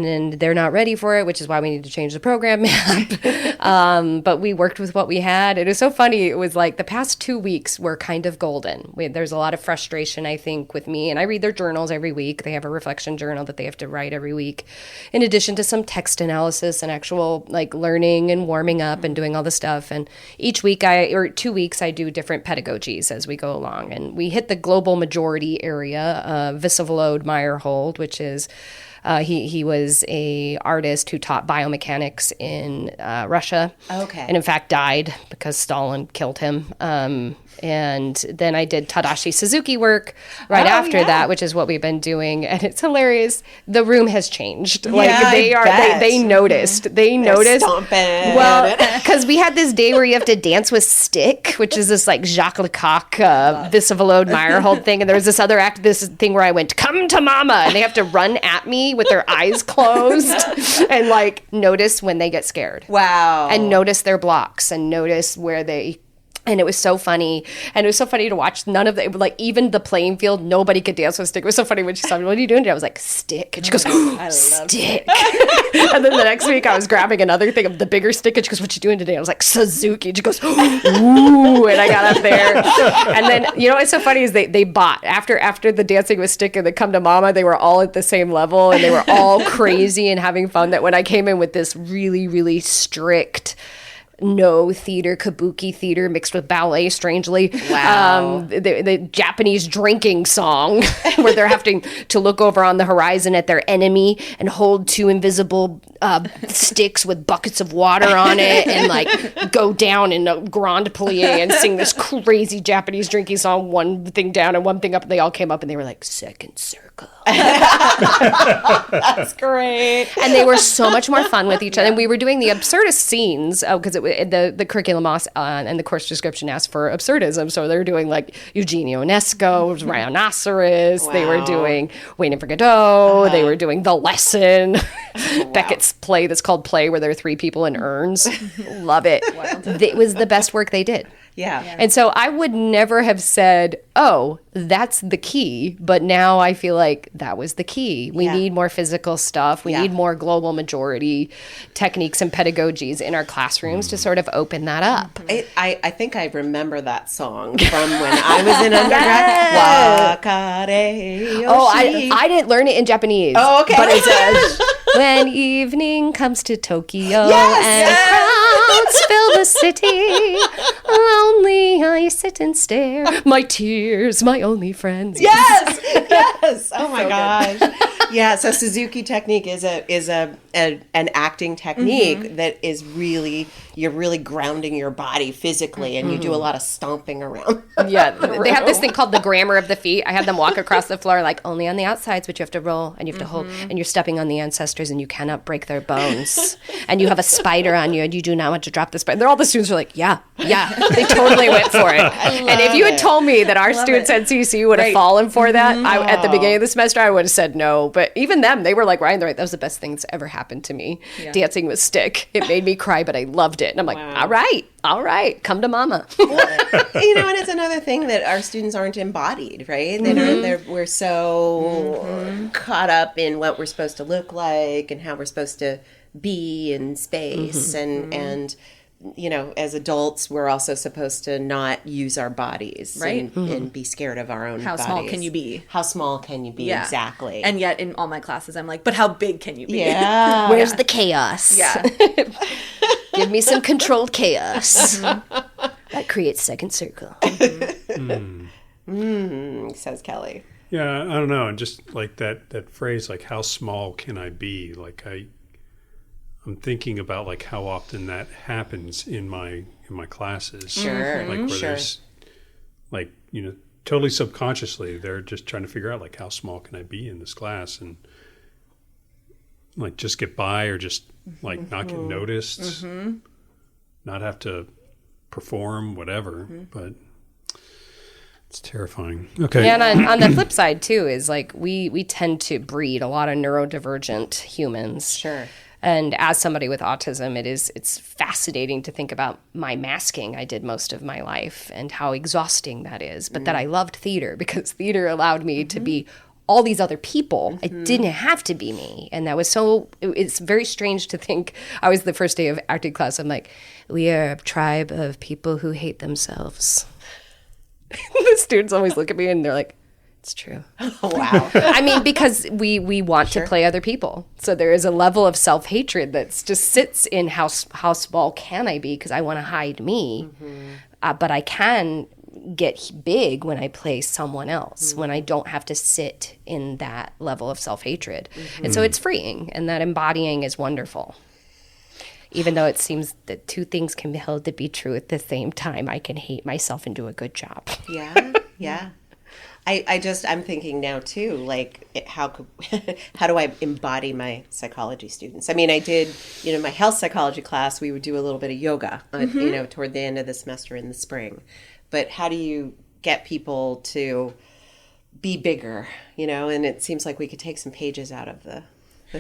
and they're not ready for it, which is why we need to change the program map. But we worked with what we had. It was so funny. It was like the past 2 weeks were kind of golden. There's a lot of frustration, I think, with me, and I read their journals every week. They have a reflection journal that they have to write every week, in addition to some text analysis and actual like learning and warming up and doing all the stuff. And each week 2 weeks, I do different pedagogies as we go along. And we hit the global majority area, Vsevolod Meyerhold, which is he was a artist who taught biomechanics in Russia. Okay. And in fact died because Stalin killed him. And then I did Tadashi Suzuki work right after that, which is what we've been doing. And it's hilarious. The room has changed. Like they noticed. They noticed. Stomping. Well, because we had this day where you have to dance with stick, which is this like Jacques Lecoq, Vsevolod Meyerhold thing. And there was this other this thing where I went, come to mama. And they have to run at me with their eyes closed and like notice when they get scared. Wow. And notice their blocks and notice where they And it was so funny. And it was so funny to watch. None of the, like, even the playing field, nobody could dance with stick. It was so funny when she said, what are you doing today? I was like, stick. And she goes, I love stick. And then the next week I was grabbing another thing of the bigger stick. And she goes, what you doing today? I was like, Suzuki. And she goes, ooh. And I got up there. And then, you know what's so funny is they bought. After the dancing with stick and the Come to Mama, they were all at the same level. And they were all crazy and having fun. That when I came in with this really, really strict no theater, kabuki theater mixed with ballet, strangely. Wow. The Japanese drinking song where they're having to look over on the horizon at their enemy and hold two invisible sticks with buckets of water on it and like go down in a grand plie and sing this crazy Japanese drinking song, one thing down and one thing up, and they all came up and they were like, second circle. That's great. And they were so much more fun with each other. And we were doing the absurdist scenes because the curriculum and the course description asked for absurdism. So they were doing like Eugenio Onesco's Rhinoceros. Wow. They were doing Waiting for Godot. They were doing The Lesson. Beckett's play that's called Play, where there are three people in urns. Love it. It was the best work they did. Yeah. And so I would never have said, oh, that's the key. But now I feel like that was the key. We need more physical stuff. We need more global majority techniques and pedagogies in our classrooms to sort of open that up. I think I remember that song from when I was in undergrad. Wakare Oh, Yoshi. I didn't learn it in Japanese. Oh, okay. But it says, when evening comes to Tokyo Yes. and crowds fill the city, lonely I sit and stare, my tears, my only friends. Yes, yes. Oh my gosh. Yeah. So Suzuki technique is an acting technique that is really, you're really grounding your body physically, and you do a lot of stomping around. Yeah, they have this thing called the grammar of the feet. I had them walk across the floor like only on the outsides, but you have to roll and you have to hold, and you're stepping on the ancestors and you cannot break their bones. And you have a spider on you and you do not want to drop the spider. They're all the students are like, yeah. They totally went for it. And if you had told me that our students at CC would have fallen for that at the beginning of the semester, I would have said no. But even them, they were like, Ryan, that was the best thing that's ever happened to me. Yeah. Dancing with stick. It made me cry, but I loved it. And I'm like, all right, come to mama. And it's another thing that our students aren't embodied, right? We're so caught up in what we're supposed to look like and how we're supposed to be in space. And as adults, we're also supposed to not use our bodies, right? And be scared of our own How bodies. small can you be? How small can you be? Yeah. Exactly. And yet in all my classes, I'm like, but how big can you be? Yeah. Where's the chaos? Yeah. Give me some controlled chaos. That creates second circle. Says Kelly. Yeah, I don't know. And just like that phrase, like, how small can I be? Like I'm thinking about like how often that happens in my classes. Sure. Like where there's like, totally subconsciously, they're just trying to figure out like how small can I be in this class, and like just get by, or just like not get noticed, not have to perform, whatever. But it's terrifying. Okay. Yeah, and on the flip side too is like we tend to breed a lot of neurodivergent humans. Sure. And as somebody with autism, it's fascinating to think about my masking I did most of my life and how exhausting that is. But that I loved theater because theater allowed me to be all these other people. I didn't have to be me. And that was it's very strange to think. I was the first day of acting class. I'm like, we are a tribe of people who hate themselves. The students always look at me and they're like, it's true. Oh, wow. I mean, because we want to play other people. So there is a level of self-hatred that just sits in how small can I be because I want to hide me. But I can get big when I play someone else, when I don't have to sit in that level of self-hatred. And so it's freeing, and that embodying is wonderful. Even though it seems that two things can be held to be true at the same time, I can hate myself and do a good job. Yeah. I'm thinking now too, like how do I embody my psychology students? I mean, I did, my health psychology class, we would do a little bit of yoga, toward the end of the semester in the spring. But how do you get people to be bigger, and it seems like we could take some pages out of the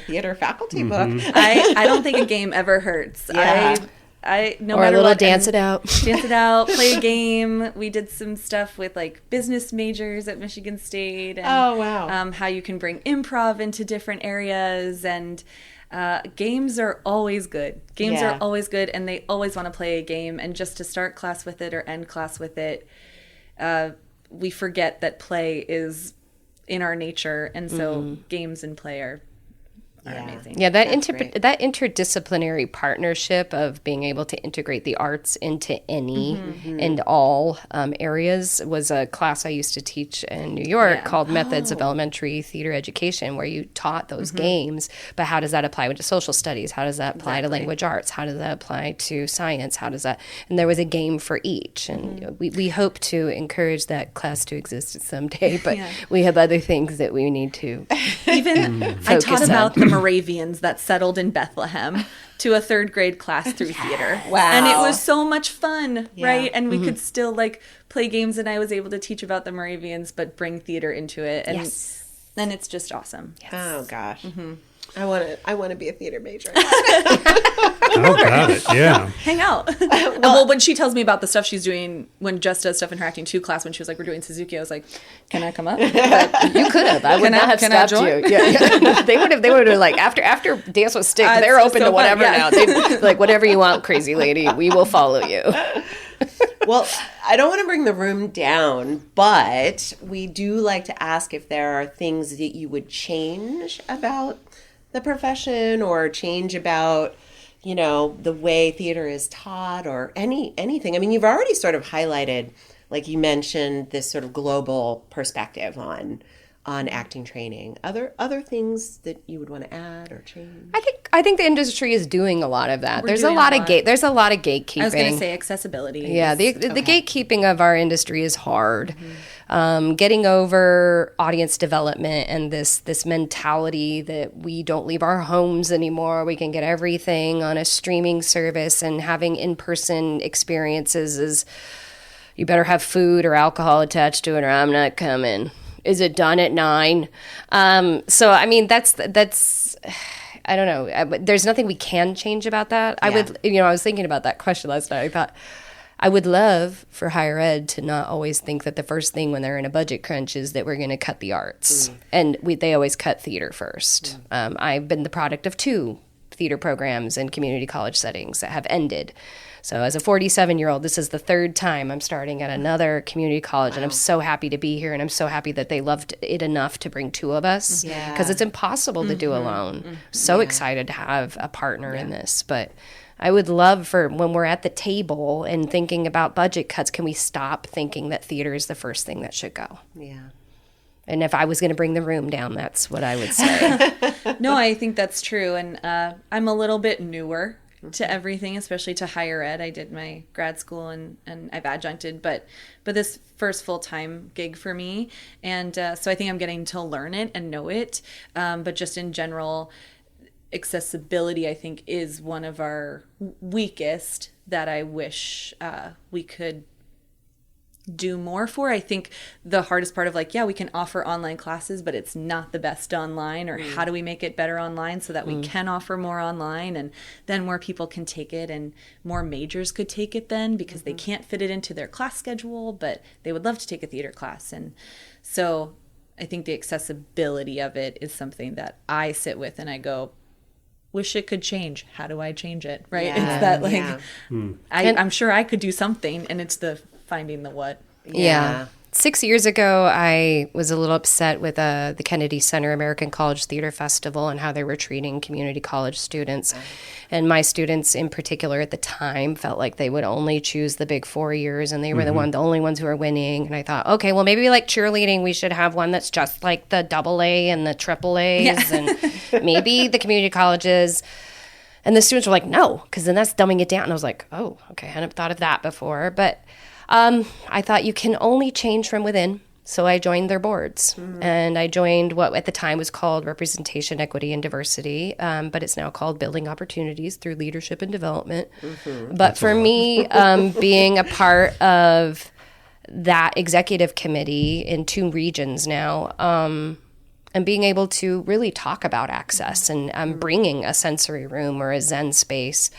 theater faculty book. I don't think a game ever hurts. Yeah. no or matter a little what, dance it out. Dance it out, play a game. We did some stuff with like business majors at Michigan State. And, Oh, wow. How you can bring improv into different areas, and games are always good. Games Yeah. are always good, and they always want to play a game. And just to start class with it or end class with it, we forget that play is in our nature, and so games and play are amazing. Yeah, that That's great. that interdisciplinary partnership of being able to integrate the arts into any and all areas was a class I used to teach in New York called Methods of Elementary Theater Education, where you taught those games, but how does that apply to social studies? How does that apply to language arts? How does that apply to science? How does that? And there was a game for each, and we hope to encourage that class to exist someday, but we have other things that we need to. Even I Focus taught on. about the Moravians that settled in Bethlehem to a third grade class through theater. Wow. And it was so much fun, Yeah. right? And we could still like play games, and I was able to teach about the Moravians, but bring theater into it. And and it's just awesome. Oh gosh. I want to be a theater major. Oh, got it. Yeah. Hang out. Well, when she tells me about the stuff she's doing, when Jess does stuff in her acting 2 class, when she was like, we're doing Suzuki, I was like, can I come up? But You could have. I would Can I- not have can I stopped join? you. Yeah. They would have. They would have like after Dance with Stick. They're it's open so to fun, whatever yeah. now. They like whatever you want, crazy lady. We will follow you. Well, I don't want to bring the room down, but we do like to ask if there are things that you would change about the profession, or change about, you know, the way theater is taught, or anything. I mean, you've already sort of highlighted, like you mentioned, this sort of global perspective on acting training. Other things that you would want to add or change? I think the industry is doing a lot of that. There's a doing a lot lot. of there's a lot of gatekeeping. I was going to say accessibility. Yeah, the gatekeeping of our industry is hard. Getting over audience development and this mentality that we don't leave our homes anymore. We can get everything on a streaming service, and having in-person experiences is, you better have food or alcohol attached to it, or I'm not coming. Is it done at 9? So I mean, that's I don't know. There's nothing we can change about that. I would, I was thinking about that question last night. I thought, I would love for higher ed to not always think that the first thing when they're in a budget crunch is that we're going to cut the arts. And they always cut theater first. I've been the product of 2 theater programs in community college settings that have ended. So as a 47-year-old, this is the 3rd time I'm starting at another community college, and I'm so happy to be here, and I'm so happy that they loved it enough to bring 2 of us, because it's impossible to do alone. So excited to have a partner in this, but I would love for when we're at the table and thinking about budget cuts, can we stop thinking that theater is the first thing that should go? Yeah. And if I was going to bring the room down, that's what I would say. No, I think that's true. And I'm a little bit newer to everything, especially to higher ed. I did my grad school and I've adjuncted, but this first full-time gig for me. And so I think I'm getting to learn it and know it. But just in general, accessibility, I think, is one of our weakest that I wish we could do more for. I think the hardest part of we can offer online classes, but it's not the best online, or how do we make it better online so that we can offer more online, and then more people can take it, and more majors could take it then, because they can't fit it into their class schedule, but they would love to take a theater class. And so I think the accessibility of it is something that I sit with and I go, wish it could change. How do I change it? Right? Yeah, It's that I'm sure I could do something, and it's the finding the what. Yeah. 6 years ago, I was a little upset with the Kennedy Center American College Theater Festival and how they were treating community college students. And my students in particular at the time felt like they would only choose the big 4 years, and they were the only ones who were winning. And I thought, okay, well, maybe like cheerleading, we should have one that's just like the AA and the AAAs, and maybe the community colleges. And the students were like, no, because then that's dumbing it down. And I was like, oh, okay, I hadn't thought of that before. But I thought you can only change from within. So I joined their boards, and I joined what at the time was called Representation, Equity, and Diversity, but it's now called Building Opportunities Through Leadership and Development. But for me, being a part of that executive committee in 2 regions now, and being able to really talk about access and bringing a sensory room or a Zen space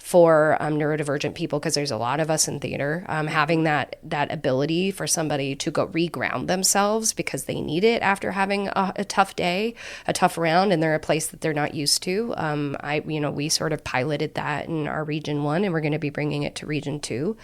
for neurodivergent people, because there's a lot of us in theater, having that ability for somebody to go reground themselves because they need it after having a tough day, a tough round, and they're a place that they're not used to. We sort of piloted that in our Region 1, and we're going to be bringing it to Region 2,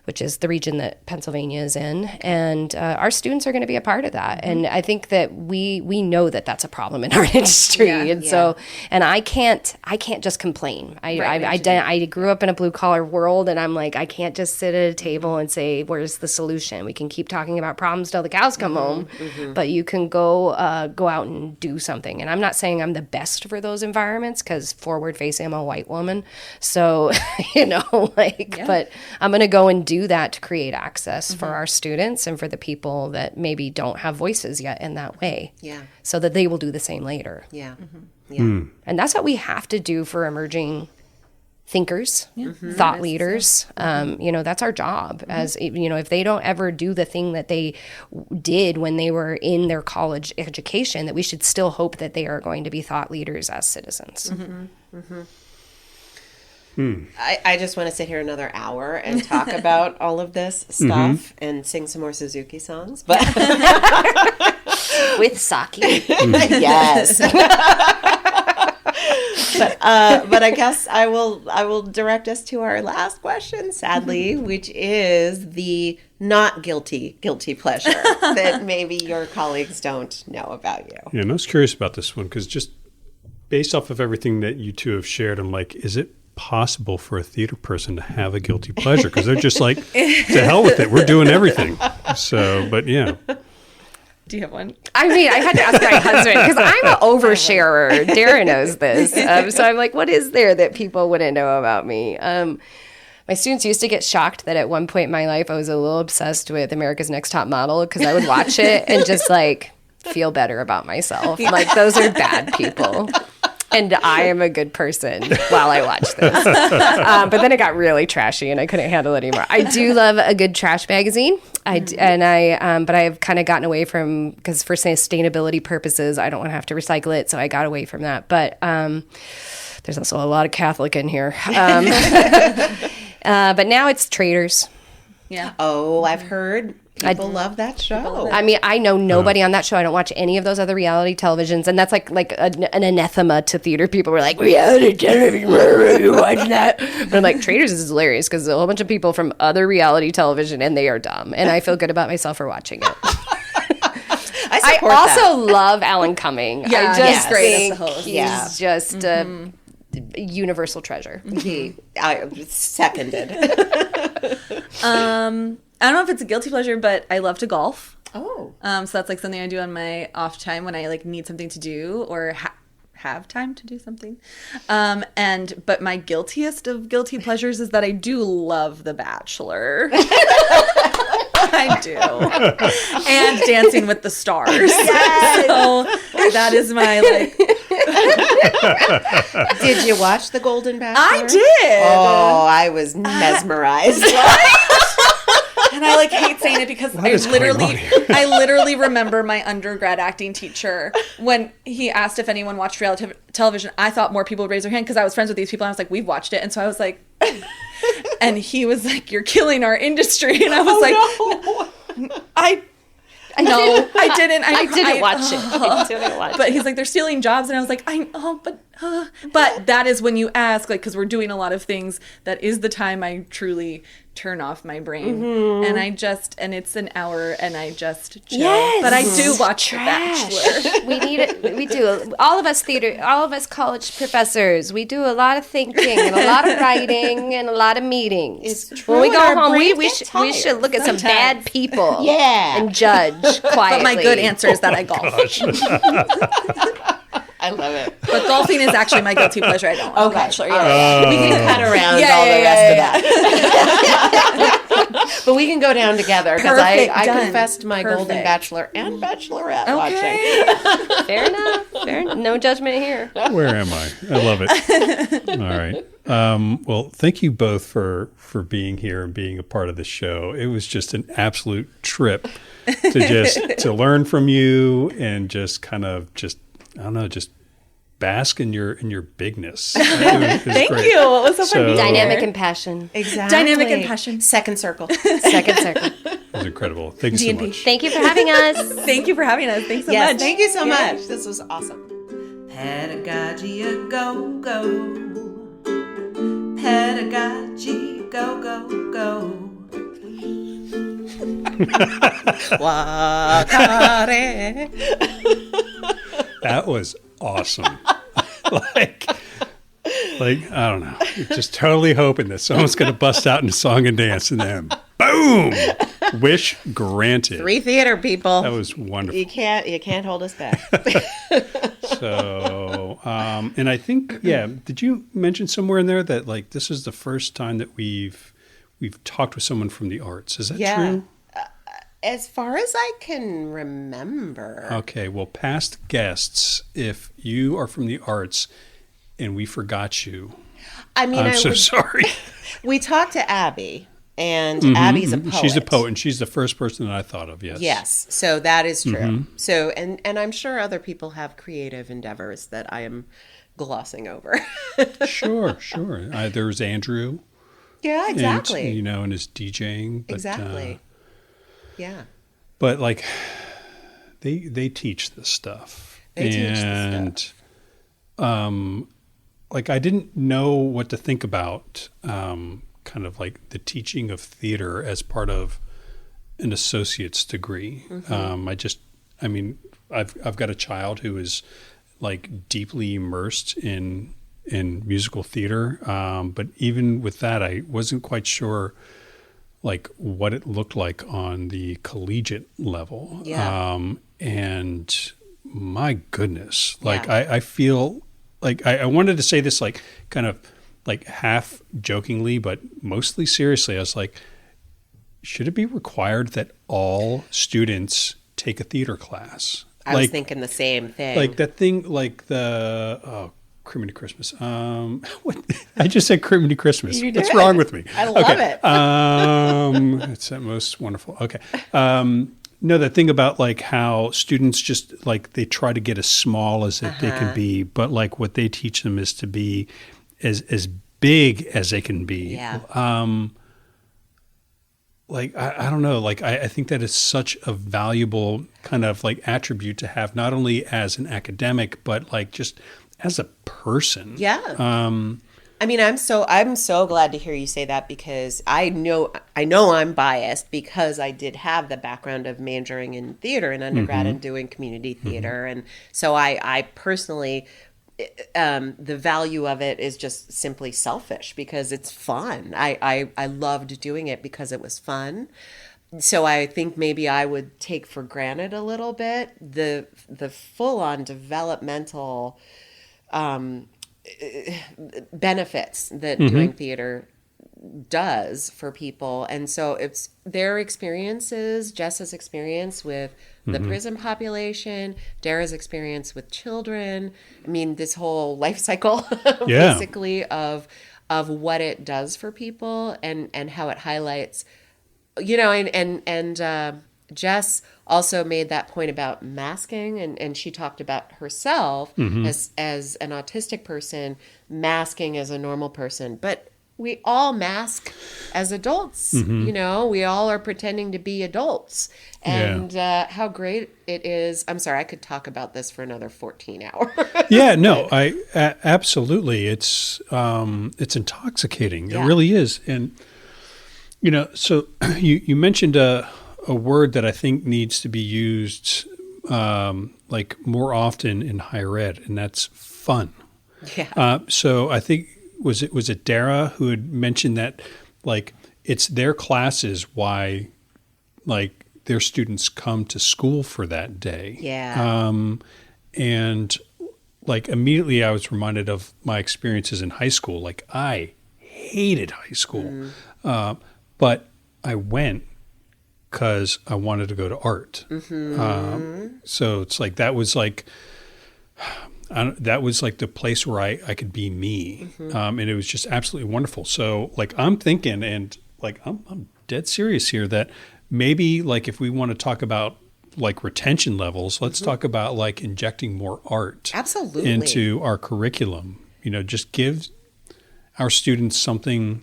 which is the region that Pennsylvania is in. And our students are going to be a part of that. And I think that we know that that's a problem in our industry. So I can't just complain. I grew up in a blue collar world, and I'm like, I can't just sit at a table and say, where's the solution? We can keep talking about problems till the cows come home, but you can go out and do something. And I'm not saying I'm the best for those environments, because forward facing, I'm a white woman. So, but I'm going to go and do that to create access for our students and for the people that maybe don't have voices yet in that way. Yeah. So that they will do the same later. Yeah. Yeah. And that's what we have to do for emerging thinkers, thought leaders. That's our job. As if they don't ever do the thing that they did when they were in their college education, that we should still hope that they are going to be thought leaders as citizens. I just want to sit here another hour and talk about all of this stuff and sing some more Suzuki songs, but with sake. Yes. But I guess I will direct us to our last question, sadly, which is the not guilty pleasure that maybe your colleagues don't know about you. Yeah, and I was curious about this one, because just based off of everything that you two have shared, I'm like, is it possible for a theater person to have a guilty pleasure? Because they're just like, to hell with it, we're doing everything. So, but yeah. Do you have one? I mean, I had to ask my husband, because I'm an oversharer. Darah knows this. So I'm like, what is there that people wouldn't know about me? My students used to get shocked that at one point in my life I was a little obsessed with America's Next Top Model, because I would watch it and just like feel better about myself. Like, those are bad people. And I am a good person while I watch this. But then it got really trashy, and I couldn't handle it anymore. I do love a good trash magazine. But I've kind of gotten away from, because for sustainability purposes, I don't want to have to recycle it, so I got away from that. But there's also a lot of Catholic in here. But now it's Traders. Yeah. Oh, I've heard. People love that show. I mean, I know nobody on that show. I don't watch any of those other reality televisions, and that's like an anathema to theater people. We're like, reality television, you watch that? But I'm like, Traders is hilarious, because a whole bunch of people from other reality television, and they are dumb, and I feel good about myself for watching it. I also love Alan Cumming. Yeah, I just think he's just a universal treasure. I seconded. I don't know if it's a guilty pleasure, but I love to golf. Oh. So that's like something I do on my off time when I like need something to do or have time to do something. But my guiltiest of guilty pleasures is that I do love The Bachelor. I do. And Dancing with the Stars. Yes. So that is my like. Did you watch The Golden Bachelor? I did. Oh, I was mesmerized. And I like hate saying it because I literally remember my undergrad acting teacher when he asked if anyone watched reality television. I thought more people would raise their hand because I was friends with these people. And I was like, we've watched it. And so I was like, and he was like, you're killing our industry. And I was I didn't watch it. But he's like, they're stealing jobs. And I was like, I know, but that is when you ask, like, because we're doing a lot of things, that is the time I truly turn off my brain. And it's an hour and I just chill. Yes. But I do watch The Bachelor. We need it. We do. All of us college professors, we do a lot of thinking and a lot of writing and a lot of meetings. It's true. When we go home, we should look at some bad people and judge quietly. But my good answer is that I golf. I love it. But golfing is actually my guilty pleasure. I don't watch The Bachelor. We can cut around all the rest of that. But we can go down together, because I confessed my Golden Bachelor and Bachelorette watching. Fair enough. No judgment here. Where am I? I love it. All right. Well, thank you both for being here and being a part of the show. It was just an absolute trip to learn from you and just kind of I don't know, just bask in your bigness. Thank you. It was so fun being Dynamic here. and passion. Exactly. Dynamic and passion. Second circle. Second circle. It was incredible. Thanks so much. Thank you for having us. Thank you for having us. Thanks so Yes, much. thank you so much. This was awesome. Pedagogy a go go. Pedagogy go go go. Wakare. That was awesome. like I don't know, just totally hoping that someone's going to bust out into song and dance, and then boom, wish granted. 3 theater people. That was wonderful. You can't hold us back. So, and I think, did you mention somewhere in there that like this is the first time that we've talked with someone from the arts? Is that true? As far as I can remember. Okay, well, past guests, if you are from the arts and we forgot you, I'm so sorry. We talked to Abby, and Abby's a poet. She's a poet, and she's the first person that I thought of, yes. Yes, so that is true. So, and I'm sure other people have creative endeavors that I am glossing over. Sure. There's Andrew. Yeah, exactly. And, and his DJing. But, exactly. Yeah. But like, they teach this stuff. Like, I didn't know what to think about kind of like the teaching of theater as part of an associate's degree. I've got a child who is like deeply immersed in musical theater. But even with that, I wasn't quite sure like what it looked like on the collegiate level. Yeah. And my goodness, like I feel like I wanted to say this like kind of like half jokingly, but mostly seriously. I was like, should it be required that all students take a theater class? I was thinking the same thing. Like that thing, like the Criminy Christmas. What? I just said Criminy Christmas. You did. What's wrong with me? I love it. It's that most wonderful. Okay. No, that thing about like how students just like they try to get as small as they can be, but like what they teach them is to be as big as they can be. Yeah. Like, I don't know, like I think that is such a valuable kind of like attribute to have, not only as an academic, but like just as a person. Yeah. I mean, I'm so glad to hear you say that, because I know I'm biased because I did have the background of majoring in theater in undergrad and doing community theater. And so I personally, the value of it is just simply selfish because it's fun. I loved doing it because it was fun. So I think maybe I would take for granted a little bit the full-on developmental benefits that doing theater does for people. And so it's their experiences, Jess's experience with the prison population, Darah's experience with children. I mean, this whole life cycle basically of what it does for people and how it highlights, and Jess also made that point about masking, and she talked about herself as an autistic person masking as a normal person. But we all mask as adults, we all are pretending to be adults. And how great it is. I'm sorry, I could talk about this for another 14 hours. Yeah, no, absolutely. It's intoxicating. Yeah. It really is. And, so you mentioned a word that I think needs to be used like more often in higher ed, and that's fun. Yeah. So I think was it Darah who had mentioned that like it's their classes why like their students come to school for that day. Yeah. And like immediately I was reminded of my experiences in high school. Like I hated high school, but I went because I wanted to go to art. So it's like that was like the place where I could be me, and it was just absolutely wonderful. So like I'm thinking, and like I'm dead serious here, that maybe like if we want to talk about like retention levels, let's talk about like injecting more art Absolutely. into our curriculum. Just give our students something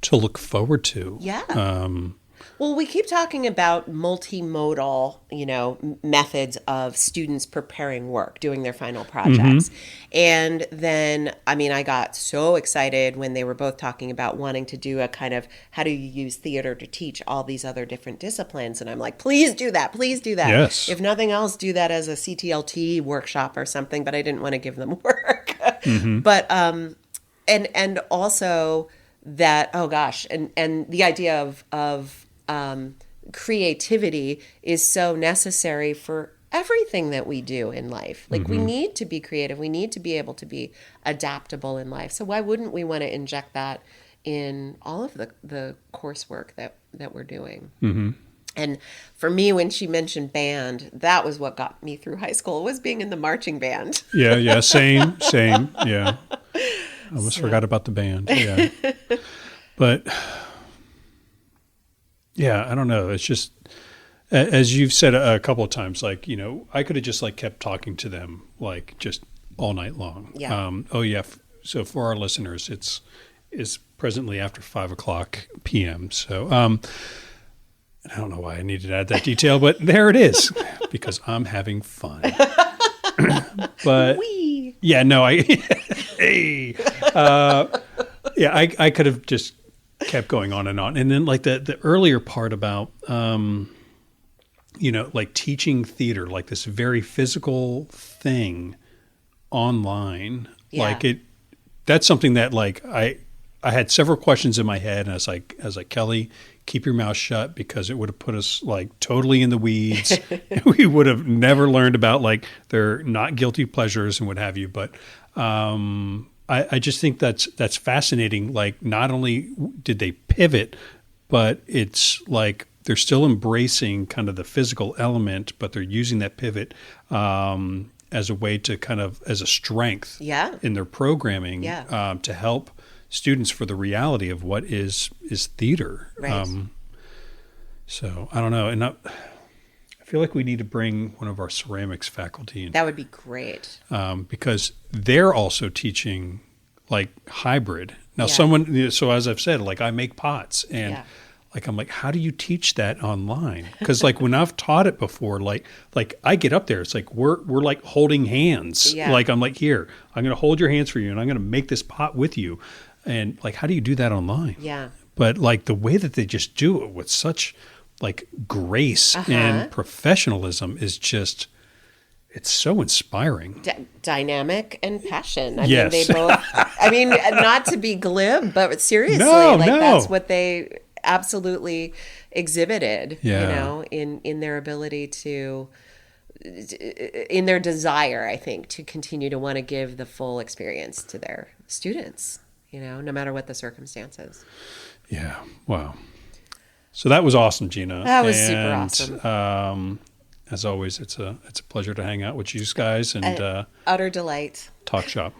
to look forward to. Yeah. Well, we keep talking about multimodal, methods of students preparing work, doing their final projects. And then, I got so excited when they were both talking about wanting to do a kind of, how do you use theater to teach all these other different disciplines? And I'm like, please do that. Please do that. Yes. If nothing else, do that as a CTLT workshop or something, but I didn't want to give them work. But, and also that, oh gosh, and the idea of creativity is so necessary for everything that we do in life. Like we need to be creative. We need to be able to be adaptable in life. So why wouldn't we want to inject that in all of the coursework that we're doing? And for me, when she mentioned band, that was what got me through high school, was being in the marching band. Yeah, same. Yeah. I almost forgot about the band. Yeah. But yeah, I don't know. It's just, as you've said a couple of times, like, I could have just like kept talking to them like just all night long. Yeah. So for our listeners, it's presently after 5:00 p.m. So I don't know why I needed to add that detail, but there it is, because I'm having fun. But yeah, no, hey, I could have just kept going on. And then like the earlier part about, like teaching theater, like this very physical thing online, that's something that like, I had several questions in my head, and I was like, Kelly, keep your mouth shut, because it would have put us like totally in the weeds. We would have never learned about like their not guilty pleasures and what have you. But, I just think that's fascinating. Like, not only did they pivot, but it's like they're still embracing kind of the physical element, but they're using that pivot as a way to kind of, as a strength in their programming to help students for the reality of what is theater. Right. So I don't know. And I feel like we need to bring one of our ceramics faculty in. That would be great. Because they're also teaching like hybrid. Now so as I've said, like I make pots, and like, I'm like, how do you teach that online? Because like when I've taught it before, like I get up there, it's like we're like holding hands. Yeah. Like I'm like, here, I'm going to hold your hands for you, and I'm going to make this pot with you. And like, how do you do that online? Yeah. But like the way that they just do it with such like grace and professionalism is just, it's so inspiring. Dynamic and passion. Yes. Mean, they both, not to be glib, but seriously, that's what they absolutely exhibited, in their ability to, in their desire, I think, to continue to want to give the full experience to their students, no matter what the circumstances. Yeah. Wow. So that was awesome, Gina. That was super awesome. As always, it's a pleasure to hang out with you guys and utter delight. Talk shop.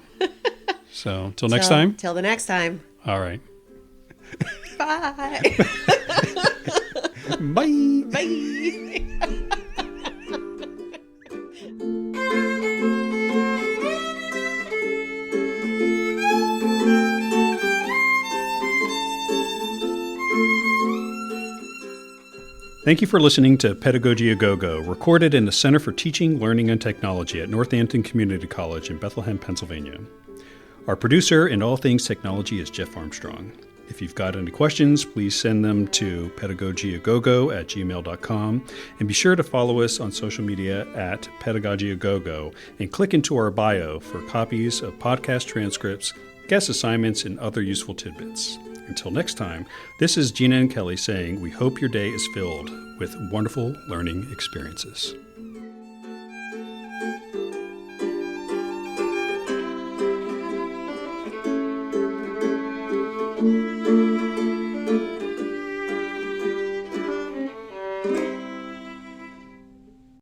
So till next time. Till the next time. All right. Bye. Bye. Bye. Thank you for listening to Pedagogy A Go-Go, recorded in the Center for Teaching, Learning, and Technology at Northampton Community College in Bethlehem, Pennsylvania. Our producer in all things technology is Jeff Armstrong. If you've got any questions, please send them to pedagogyagogo@gmail.com, and be sure to follow us on social media at pedagogyagogo, and click into our bio for copies of podcast transcripts, guest assignments, and other useful tidbits. Until next time, this is Gina and Kelly saying we hope your day is filled with wonderful learning experiences.